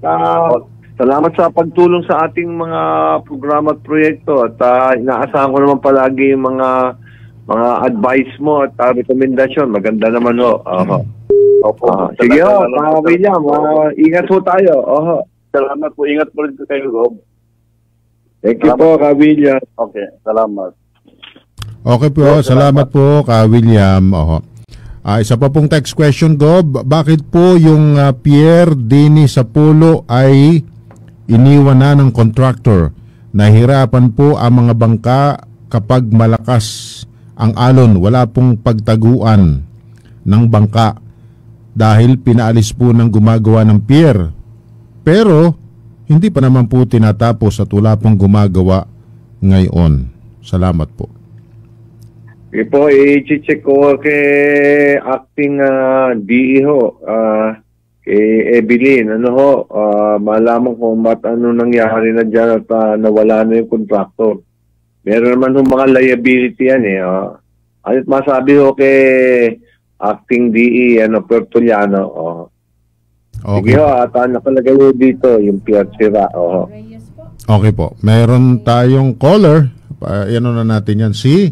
Speaker 2: salamat sa pagtulong sa ating mga programa at proyekto at inaasahan ko naman palagi yung mga advice mo at rekomendasyon. Maganda naman
Speaker 8: Opo.
Speaker 2: Sige William, ingat po tayo.
Speaker 8: Salamat po, ingat po rin kayo, Gob.
Speaker 2: Thank you po, Ka William.
Speaker 8: Okay, salamat.
Speaker 1: Okay po, salamat po, Ka William. Isa pa pong text question, Gob. Bakit po yung Pier Dini sa Pulo ay iniwan na ng contractor? Nahirapan po ang mga bangka kapag malakas ang alon. Wala pong pagtaguan ng bangka dahil pinaalis po ng gumagawa ng pier. Pero hindi pa naman po tinatapos at wala pong gumagawa ngayon. Salamat po.
Speaker 2: Sige po, i-check ko kay acting DE kay Evelyn. Malaman kung ano nangyari na dyan at nawala na yung contractor. Meron naman yung mga liability yan Ano masabi ko kay acting DE, Pertuliano.
Speaker 1: Okay.
Speaker 2: Sige at nakalagay dito yung pier sira.
Speaker 1: Okay po. Meron tayong caller. Ano na natin yan? Si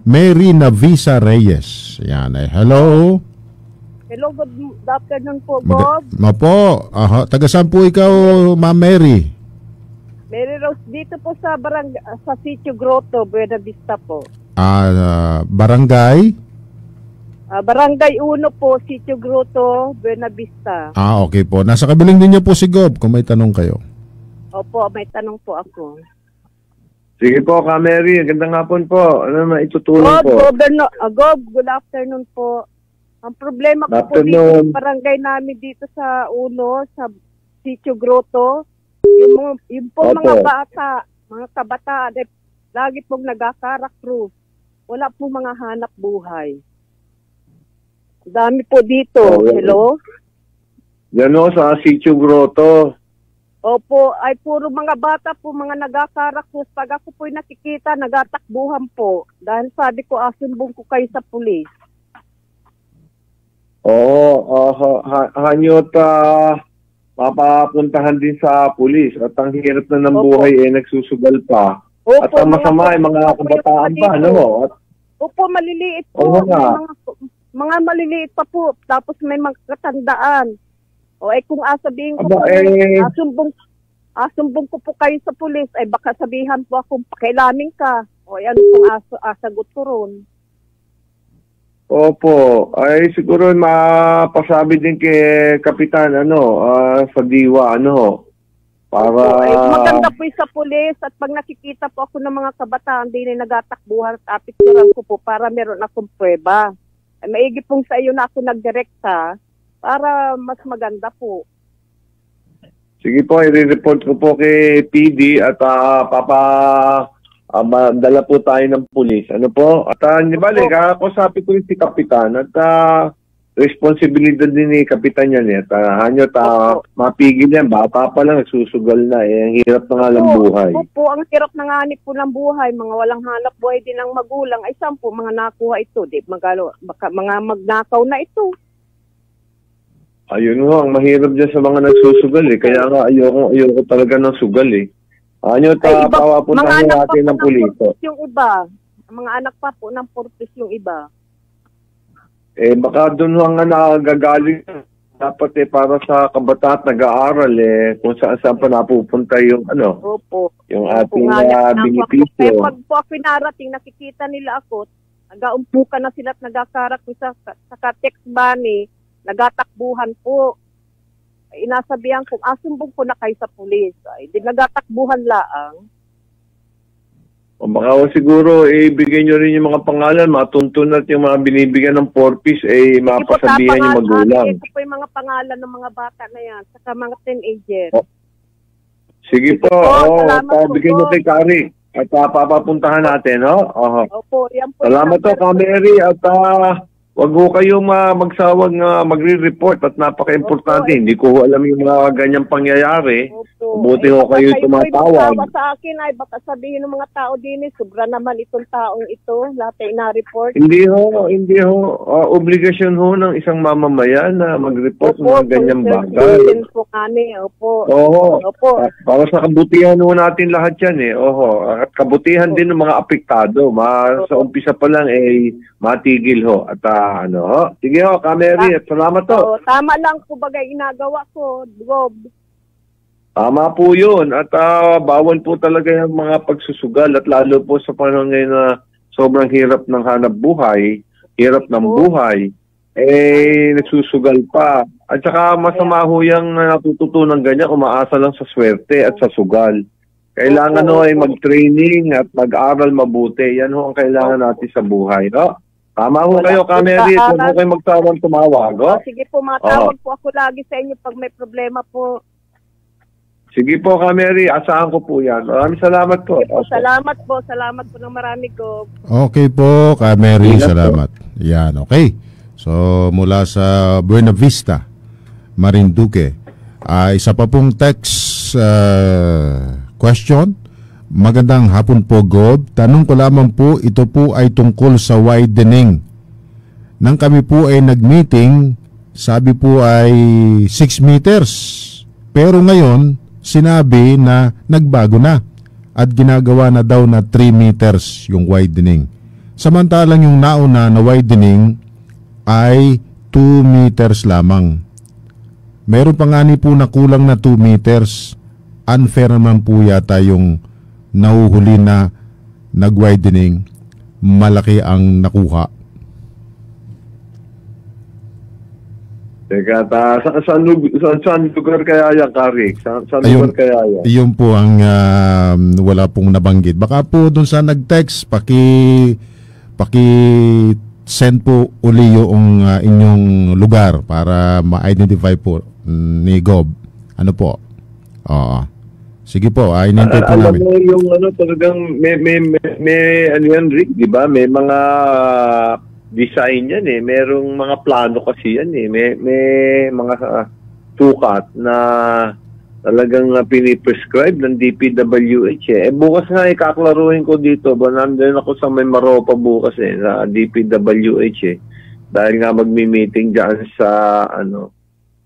Speaker 1: Mary Navisa Reyes. Yan hello.
Speaker 4: Hello, good afternoon po, Bob.
Speaker 1: Mapo. Taga saan po ikaw, Ma'am Mary?
Speaker 4: Mary Rose, dito po sa Sitio Grotto, Buena Vista po.
Speaker 1: Barangay?
Speaker 4: Barangay 1 po, Sitio Grotto, Buena Vista.
Speaker 1: Okay po. Nasa kabilang linya po si Gob kung may tanong kayo.
Speaker 4: Opo, may tanong po ako.
Speaker 2: Sige po, Ka-Mary. Gandang hapon po. Ano na itutulong po?
Speaker 4: Gob, good afternoon po. Ang problema ko po dito sa barangay namin dito sa sa Sitio Grotto, yung po mga bata, mga kabataan, lagi pong nagkakarakros. Wala pong mga hanap buhay. Dami po dito. Hello?
Speaker 2: Yan o, sa Sitio Grotto.
Speaker 4: Opo, ay puro mga bata po, mga nagkakarakros. Pag ako po'y nakikita, nagatakbuhan po. Dahil sabi ko, asumbong ko kayo sa pulis.
Speaker 2: Hanyot, mapapuntahan din sa pulis. At ang hirap na ng buhay nagsusugal pa. Opo, at ang masama ay mga kabataan pa, ano?
Speaker 4: Opo, maliliit po. Mga maliliit pa po. Tapos may mga katandaan. Kung sabihin ko po, asumbong ko po kayo sa pulis, ay baka sabihan po akong pakilamin ka. Ano pong asagot ko ron?
Speaker 2: Opo. Ay siguro mapasabi din kay Kapitan, sa diwa, para...
Speaker 4: maganda po sa pulis at pag nakikita po ako ng mga kabataan, din ay nagatakbuhan at apikturan ko po para meron akong prueba. Ay maigi pong sa iyo na ako nagdirekta para mas maganda po.
Speaker 2: Sige po, i-report ko po kay PD at dala po tayo ng pulis. Ano po? At kakusapin ko rin si Kapitan at responsibilidad din ni Kapitan yan. Mapigil yan. Bata pa lang, nagsusugal na. Ang hirap na nga lang buhay.
Speaker 4: Opo, ang hirap na nga po ng buhay. Mga walang hanap buhay din ng magulang. Ay saan po mga nakuha ito? Baka mga magnakaw na ito.
Speaker 2: Ayun ho, ang mahirap dyan sa mga nagsusugal Kaya nga ayoko talaga ng sugal pawapuntahan natin ng puliso.
Speaker 4: Yung iba, mga anak pa po ng purpose yung iba.
Speaker 2: Baka doon nga nagagaling. Dapat para sa kabataan nag-aaral kung saan pa napupunta yung
Speaker 4: Opo.
Speaker 2: Yung ating benepisyo.
Speaker 4: Pag po ako pinarating, nakikita nila ako, nag-aumpukan na sila at nagkakarak sa text money, nagatakbuhan po. Inasabihan kong asumbong ko na kayo sa pulis. Di nagatakbuhan laang.
Speaker 2: Baka siguro ibigay nyo rin yung mga pangalan, matuntun at yung mga binibigyan ng 4-piece mapasabihan yung magulang.
Speaker 4: Ito po yung mga pangalan ng mga bata na yan, saka mga teenager.
Speaker 2: Sige po, bigyan nyo kay Kari at papapuntahan natin.
Speaker 4: Opo, yan po.
Speaker 2: Salamat po, Ka-Mary, at wag ho kayong magsawag magre-report at napaka-importante. Hindi ko alam yung mga ganyang pangyayari. Buti ho kayo tumatawag.
Speaker 4: Sa akin ay baka sabihin ng mga tao din, sobra naman itong taong ito, lahat ay na-report.
Speaker 2: Hindi ho. Obligasyon ho ng isang mamamayan na mag-report ng mga ganyang bagay.
Speaker 4: Opo.
Speaker 2: Para sa kabutihan ho natin lahat yan At kabutihan din ng mga apektado. Sa umpisa pa lang matigil ho. At sige ho, Ka-Mary, at salamat to.
Speaker 4: Tama lang po bagay inagawa ko, Gob.
Speaker 2: Tama po yun. At bawal po talaga yung mga pagsusugal at lalo po sa panahon ngayon na sobrang hirap ng hanap buhay, hirap ng buhay, nagsusugal pa. At saka masama ho yung natututunan ganyan, umaasa lang sa swerte at sa sugal. Kailangan ay mag-training at mag-aral mabuti. Yan ho ang kailangan natin sa buhay. Tama ho kayo, Ka-Mary. Huwag ho kayo magsawang tumawag.
Speaker 4: Sige po, matawag po ako lagi sa inyo pag may problema po.
Speaker 2: Sige po, Ka-Mary. Asahan ko po yan. Maraming salamat po.
Speaker 4: Salamat po. Salamat po ng marami, Gob.
Speaker 1: Okay po, Ka-Mary. Salamat. Yan, okay. So, mula sa Buena Vista, Marinduque. Isa pa pong text question. Magandang hapon po, Gob. Tanong ko lamang po, ito po ay tungkol sa widening. Nang kami po ay nag-meeting, sabi po ay 6 meters. Pero ngayon, sinabi na nagbago na at ginagawa na daw na 3 meters yung widening. Samantalang yung nauna na widening ay 2 meters lamang. Meron pa nga ni po na kulang na 2 meters. Unfair naman po yata yung nahuhuli na nag-widening, malaki ang nakuha.
Speaker 2: Teka, saan lugar kaya yan, Karik? Saan lugar kaya yan?
Speaker 1: Yun po ang wala pong nabanggit. Baka po doon sa nag-text, paki-send po uli yung inyong lugar para ma-identify po ni Gob. Ano po? Oo. Sige po, inintay po namin.
Speaker 2: Alam mo yung talagang may ano yan, Rick, di ba? May mga design yan eh. Merong mga plano kasi yan eh. May mga sukat na talagang piniprescribe ng DPWH eh. Bukas nga kaklaruhin ko dito. Nandun ako sa may Maropa bukas eh, sa DPWH eh. Dahil nga magmi-meeting dyan sa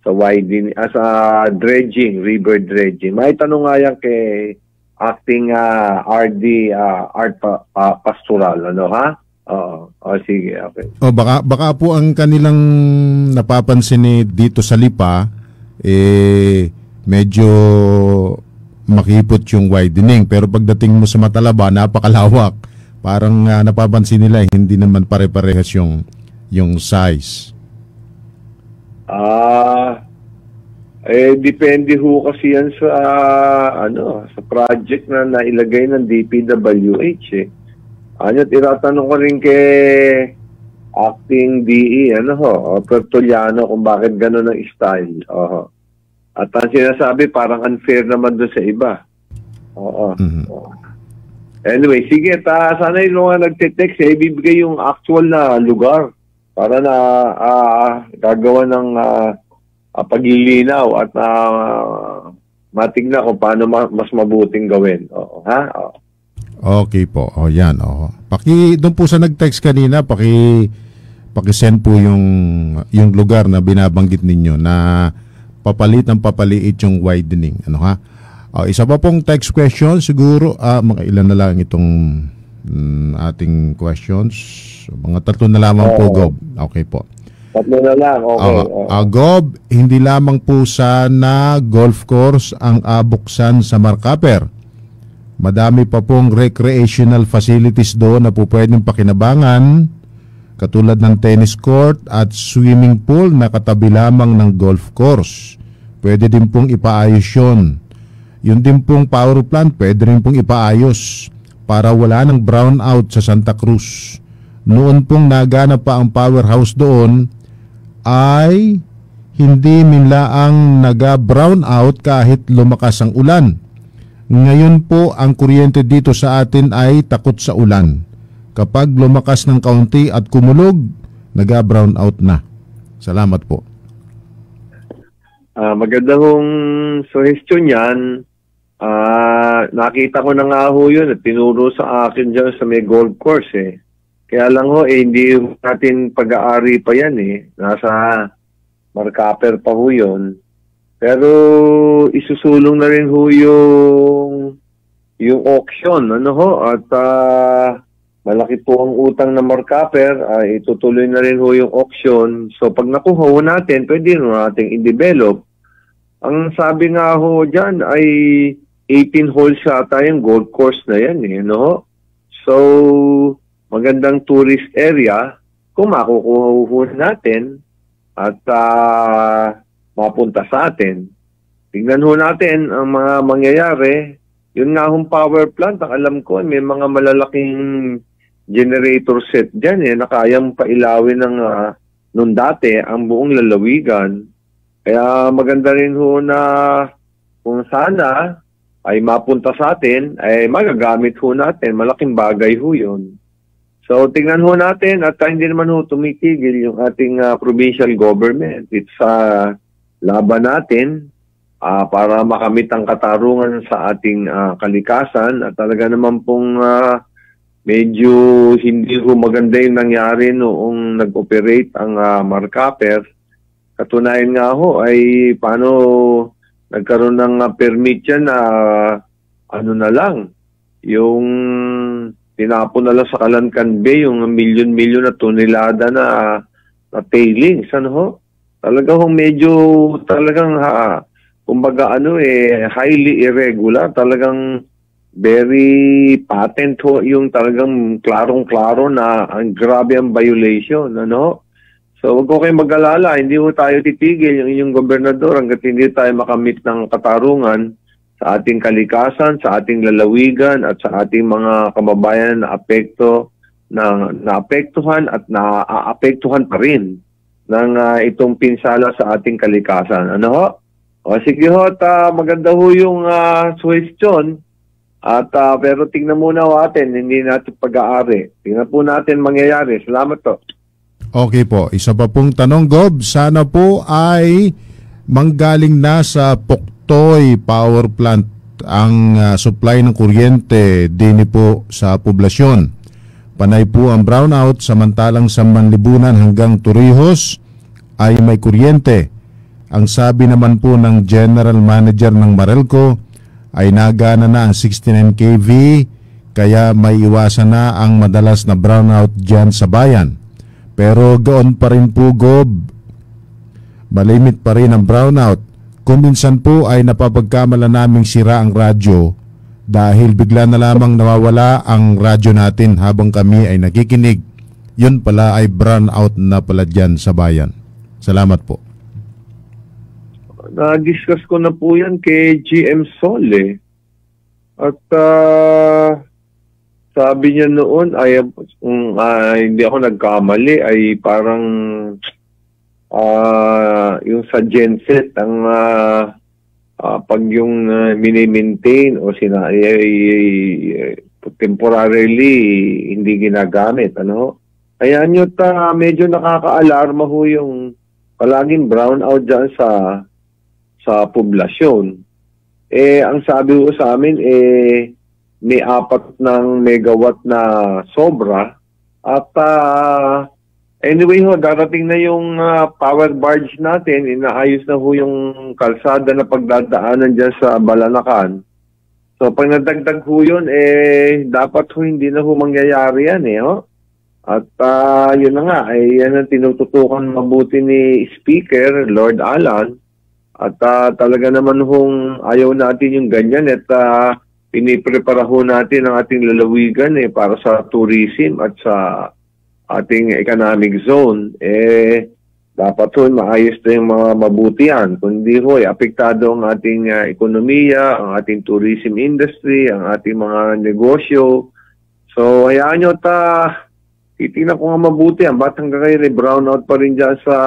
Speaker 2: sa widening, sa dredging, river dredging. May tanong nga yan kay acting RD Art Pastoral, ha? Sige, okay.
Speaker 1: Baka po ang kanilang napapansin dito sa Lipa, medyo makipot yung widening. Pero pagdating mo sa Matalaba, napakalawak. Parang napapansin nila, hindi naman pare-parehas yung size.
Speaker 2: Depende ho kasi yan sa sa project na nailagay ng DPWH eh. Tinatanong ko rin kay acting DE, Pertuliano, kung bakit gano'n ang style. At ang sinasabi, parang unfair naman doon sa iba. Anyway, sige, sana yung mga nagte-text, ibibigay yung actual na lugar para na gagawa ng paglilinaw at matignan kung paano mas mabuting gawin.
Speaker 1: Okay po. Yan. Doon po sa nag-text kanina, paki-send po yung lugar na binabanggit ninyo na papaliit yung widening. Isa pa pong text question siguro, mga ilan na lang itong ating questions. Mga 3 na lamang po, Gob. Okay po.
Speaker 2: 3 na lang, okay.
Speaker 1: Gob, hindi lamang po sana golf course ang buksan sa Marcaper. Madami pa pong recreational facilities doon na po pwedeng pakinabangan, katulad ng tennis court at swimming pool na katabi lamang ng golf course. Pwede din pong ipaayos yun. Yun din pong power plant, pwede rin pong ipaayos para wala ng brownout sa Santa Cruz. Noon pong nagana pa ang powerhouse doon ay hindi minlaang naga-brownout kahit lumakas ang ulan. Ngayon po ang kuryente dito sa atin ay takot sa ulan. Kapag lumakas ng kaunti at kumulog, naga-brown out na. Salamat po.
Speaker 2: Maganda hong suggestion yan. Nakita ko na nga ho yun at tinuro sa akin dyan sa may golf course eh. Kaya lang ho, hindi natin pag-aari pa yan eh. Nasa Marcaper pa ho yun. Pero isusulong na rin ho yung auction, at malaki po ang utang na Marcaper, itutuloy na rin ho yung auction. So pag nakuha ho natin, pwede rin natin i-develop. Ang sabi nga ho dyan ay 18 holes yata yung golf course na yan So magandang tourist area kung makukuha ho natin at mapunta sa atin. Tingnan ho natin ang mga mangyayari. Yun nga hong power plant, ang alam ko, may mga malalaking generator set dyan na kayang pailawin ng nung dati ang buong lalawigan. Kaya maganda rin ho na kung sana ay mapunta sa atin, ay magagamit ho natin. Malaking bagay ho yun. So tingnan ho natin at hindi naman ho tumitigil yung ating provincial government. It's laban natin para makamit ang katarungan sa ating kalikasan at talaga naman pong medyo hindi ho maganda yung nangyari noong nag-operate ang Marcaper. Katunayan nga ho ay paano nagkaroon ng permit yan na na lang yung tinapon na lang sa Kalancan Bay yung milyon-milyon na tonelada na tailings. Talagang medyo kumbaga highly irregular, talagang very patent ho yung talagang klarong-klaro na ang grabe ang violation, So wag ko kayong mag-alala, hindi ho tayo titigil yung inyong gobernador hangga't hindi tayo makamit ng katarungan sa ating kalikasan, sa ating lalawigan at sa ating mga kababayan na naapektuhan at naaapektuhan pa rin ng itong pinsala sa ating kalikasan. Ano ho? O sige ho, maganda ho yung suggestion. At pero tingnan muna natin, hindi natin pag-aari. Tingnan po natin mangyayari. Salamat to.
Speaker 1: Okay po. Isa pa pong tanong, Gob. Sana po ay manggaling na sa Poktoy Power Plant ang supply ng kuryente din po sa poblasyon. Panay po ang brownout samantalang sa Manlibunan hanggang Torrijos ay may kuryente. Ang sabi naman po ng General Manager ng Meralco ay nagana na ang 69 kV kaya may iwasan na ang madalas na brownout dyan sa bayan. Pero gaon pa rin po, Gob. Malimit pa rin ang brownout. Kung minsan po ay napapagkamala naming sira ang radyo dahil bigla na lamang nawawala ang radyo natin habang kami ay nakikinig. Yun pala ay brownout na pala dyan sa bayan. Salamat po.
Speaker 2: Na-discuss ko na po yan kay GM Sol eh. At sabi niya noon ay hindi ako nagkamali ay parang yung sa genset ang pag yung mini-maintain o temporarily hindi ginagamit. Ano? Kaya nyo medyo nakaka-alarma ho yung palaging brownout dyan sa poblasyon. Ang sabi ko sa amin, may 4 ng megawatt na sobra. At anyway ho, darating na yung power barge natin. Inaayos na ho yung kalsada na pagdadaanan dyan sa Balanacan. So pag nadagdag ho yun, dapat ho hindi na ho mangyayari yan ho. At yun na nga, yan ang tinututukan mabuti ni Speaker, Lord Alan. At talaga naman hong ayaw natin yung ganyan at piniprepara ho natin ang ating lalawigan para sa tourism at sa ating economic zone. Dapat ho maayos na yung mga mabutihan. Kundi ho, apektado ang ating ekonomiya, ang ating tourism industry, ang ating mga negosyo. So, hayaan nyo titignan ko nga mabuti yan. Ba't hanggang kayo brownout pa rin dyan sa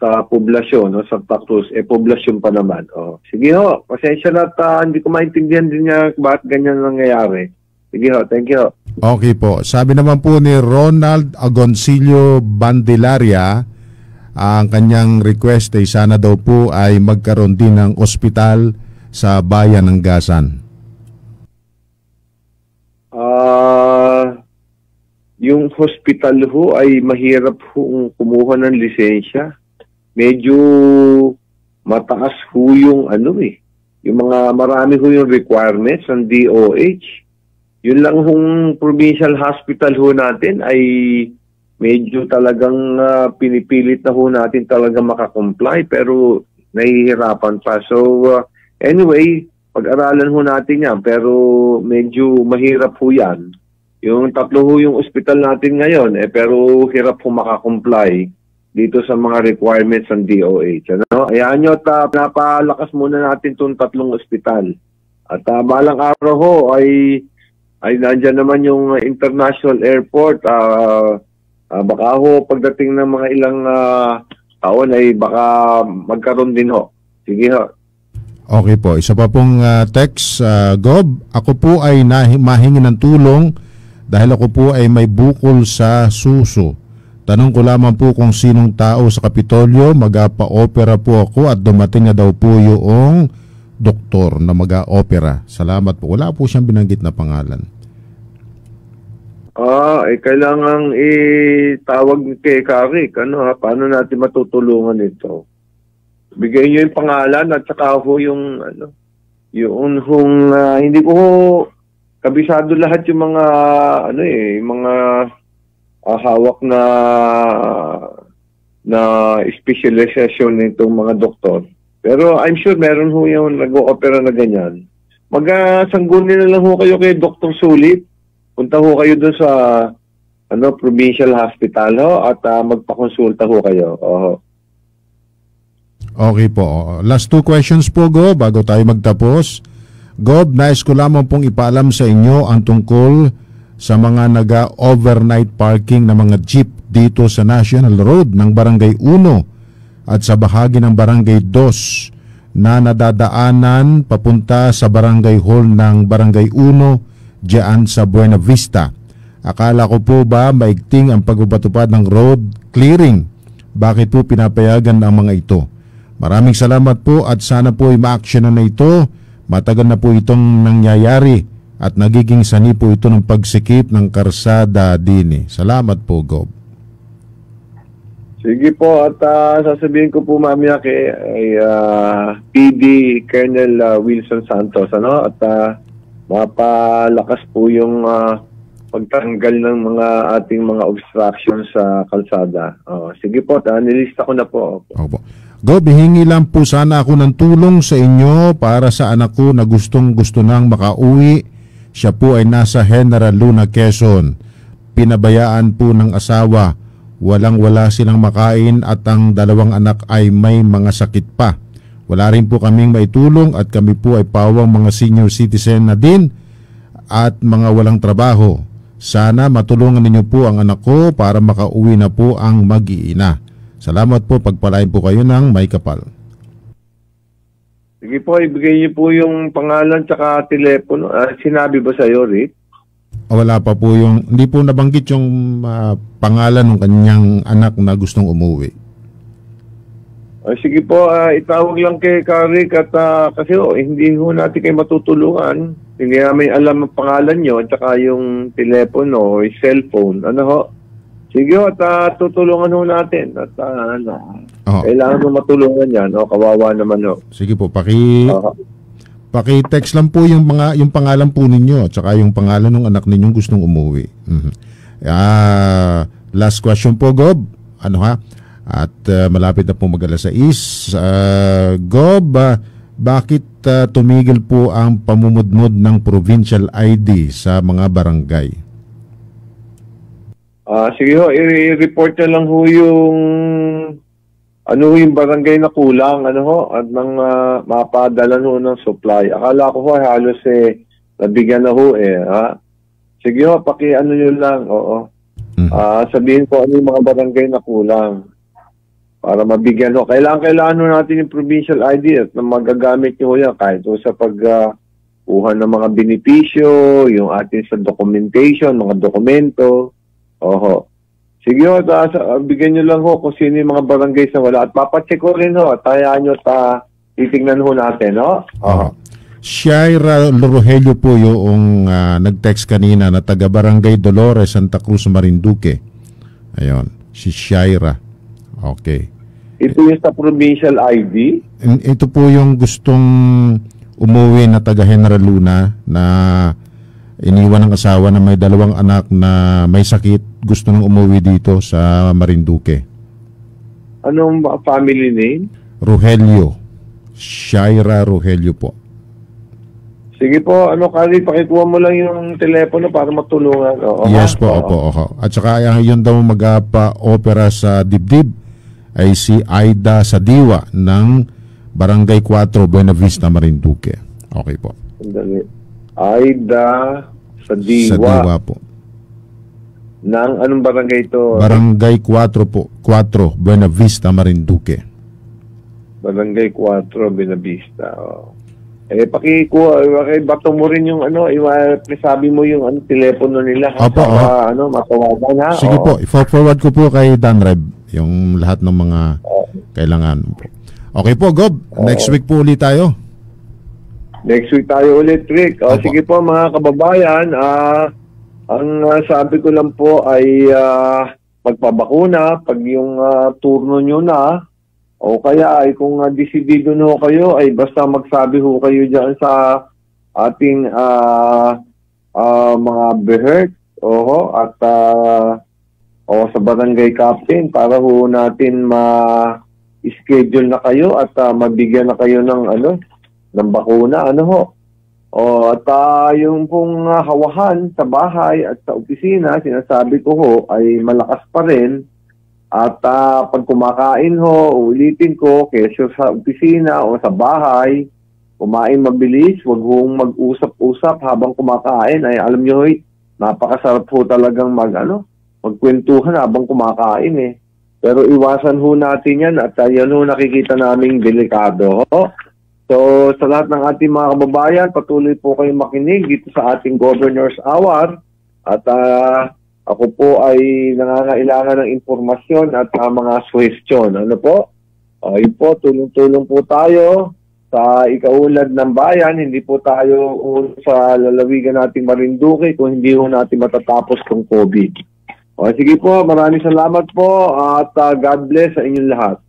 Speaker 2: poblasyon, no? Sa Tactus, poblasyon pa naman. Sige ho, pasensya na hindi ko maintindihan din niya bakit ganyan nangyayari. Sige ho, thank you.
Speaker 1: Okay po. Sabi naman po ni Ronald Agoncillo Bandilaria, ang kanyang request ay sana daw po ay magkaroon din ng ospital sa bayan ng Gasan.
Speaker 2: Yung hospital ho ay mahirap ho kumuha ng lisensya. Medyo mataas ho yung yung mga marami ho yung requirements ng DOH. Yun lang hong provincial hospital ho natin ay medyo talagang pinipilit na ho natin talagang makakomply pero nahihirapan pa. So anyway, pag-aralan ho natin yan pero medyo mahirap ho yan. Yung 3 ho yung ospital natin ngayon pero hirap ho makakomply dito sa mga requirements ng DOH. Ano? Ayan nyo, napalakas muna natin itong 3 ospital. At balang araw ho ay nandyan naman yung international airport. Baka ho pagdating ng mga ilang taon ay baka magkaroon din ho. Sige ho.
Speaker 1: Okay po. Isa pa pong text, Gob. Ako po ay mahingi ng tulong dahil ako po ay may bukol sa suso. Tanong ko lamang po kung sinong tao sa Kapitolyo, mag-pa-opera po ako at dumating na daw po yung doktor na mag-opera. Salamat po. Wala po siyang binanggit na pangalan.
Speaker 2: Kailangang itawag kay Karik. Paano natin matutulungan ito? Bigay niyo yung pangalan at saka ho yung hindi ko kabisado lahat yung mga yung mga hawak na specialization nitong mga doktor. Pero I'm sure meron ho yung nag-o-opera na ganyan. Mag-sanggunin na lang ho kayo kay Dr. Sulit. Punta ho kayo doon sa provincial hospital ho at magpakonsulta ho kayo.
Speaker 1: Okay po. Last 2 questions po, Gob, bago tayo magtapos. Gob, nais ko lamang pong ipaalam sa inyo ang tungkol sa mga naga-overnight parking na mga jeep dito sa National Road ng Barangay 1 at sa bahagi ng Barangay 2 na nadadaanan papunta sa Barangay Hall ng Barangay 1 diyan sa Buena Vista. Akala ko po ba maigting ang pagpapatupad ng road clearing? Bakit po pinapayagan ang mga ito? Maraming salamat po at sana po ay ma-actionan na ito. Matagal na po itong nangyayari at nagiging sani po ito ng pagsikip ng karsada dini. Salamat po, Gob.
Speaker 2: Sige po at sasabihin ko po mamaya kay PD Colonel Wilson Santos at mapalakas po yung pagtanggal ng mga ating mga obstruction sa kalsada. Sige po, nilista ko na po.
Speaker 1: Opo. Gob, hihingi lang po sana ako ng tulong sa inyo para sa anak ko na gustong-gusto nang makauwi. Siya po ay nasa General Luna, Quezon. Pinabayaan po ng asawa. Walang-wala silang makain at ang 2 anak ay may mga sakit pa. Wala rin po kaming maitulong at kami po ay pawang mga senior citizen na din at mga walang trabaho. Sana matulungan ninyo po ang anak ko para makauwi na po ang mag-iina. Salamat po, pagpalain po kayo ng may kapal.
Speaker 2: Sige po, ibigay niyo po yung pangalan tsaka telepono. Sinabi ba sa iyo, Rick?
Speaker 1: Wala pa po yung, hindi po nabanggit yung pangalan ng kanyang anak na gustong umuwi.
Speaker 2: Sige po, itawag lang kay Rick at kasi hindi ho natin kayo matutulungan. Hindi namin alam ang pangalan nyo at saka yung telepono o cellphone. Sige at tutulungan ho natin. At kailangan mo matulungan yan. Kawawa naman ho.
Speaker 1: Sige po, paki-text lang po yung pangalan po ninyo at saka yung pangalan ng anak ninyong gustong umuwi. Last question po, Gob. At malapit na po mag-alas 6. Gob, bakit tumigil po ang pamumudmod ng provincial ID sa mga barangay?
Speaker 2: Sige ho, i-report na lang ho yung yung barangay na kulang at nang mapadala ho ng supply. Akala ko ho halos nabigyan na ho Sige ho, nyo lang. Sabihin ko yung mga barangay na kulang para mabigyan ho. Kailangan ho natin yung provincial ID at magagamit nyo ho yan kahit sa pagkuha ng mga benepisyo, yung atin sa documentation, mga dokumento. Sige ho, bigyan nyo lang ho kung sino yung mga barangay sa wala. At papacheck ko rin ho, at hayaan nyo titignan ho natin,
Speaker 1: Shaira Rogelio po yung nag-text kanina na taga-barangay Dolores, Santa Cruz, Marinduque. Ayun, si Shaira. Okay.
Speaker 2: Ito yung sa provincial ID?
Speaker 1: Ito po yung gustong umuwi na taga-General Luna na iniwan ng asawa na may 2 anak na may sakit, gusto nang umuwi dito sa Marinduque.
Speaker 2: Anong family name?
Speaker 1: Rogelio. Shaira Rogelio po.
Speaker 2: Sige po, Kari, pakikuha mo lang yung telepono para matulungan.
Speaker 1: Yes po, opo. At saka yun daw magpa-opera sa dibdib ay si Aida Sadiwa ng Barangay 4, Buena Vista, Marinduque. Okay po.
Speaker 2: Aida Sadiwa
Speaker 1: po.
Speaker 2: Nang anong barangay ito?
Speaker 1: Barangay 4 po. 4, Buena Vista, Marinduque.
Speaker 2: Barangay 4, Buena Vista. Pakikuha, bato mo rin yung sabi mo yung telepono nila.
Speaker 1: Opo,
Speaker 2: matawagan ha.
Speaker 1: Sige po, i-forward ko po kay Dan Reb yung lahat ng mga kailangan po. Okay po, Gob. Next week po ulit tayo.
Speaker 2: Next week tayo ulit, Rick. Sige po mga kababayan, ang sabi ko lang po ay magpabakuna pag yung turno nyo na o kaya ay kung desidido na kayo ay basta magsabi ho kayo dyan sa ating mga BEHERT at sa barangay captain para ho natin ma-schedule na kayo at mabigyan na kayo ng bakuna. At yung pong hawahan sa bahay at sa opisina, sinasabi ko ho, ay malakas pa rin. At pag kumakain ho, ulitin ko, kesyo sa opisina o sa bahay, kumain mabilis, wag hong mag-usap-usap habang kumakain. Ay alam nyo, napakasarap ho talagang magkwentuhan habang kumakain eh. Pero iwasan ho natin yan at yan ho nakikita naming delikado ho. So sa lahat ng ating mga kababayan, patuloy po kayong makinig dito sa ating Governor's Hour. At ako po ay nangangailangan ng impormasyon at mga suhestyon. Ano po? Yun po, tulong-tulong po tayo sa ikaulad ng bayan. Hindi po tayo sa lalawigan nating Marinduque kung hindi ho natin matatapos tong COVID. Sige po, maraming salamat po at God bless sa inyong lahat.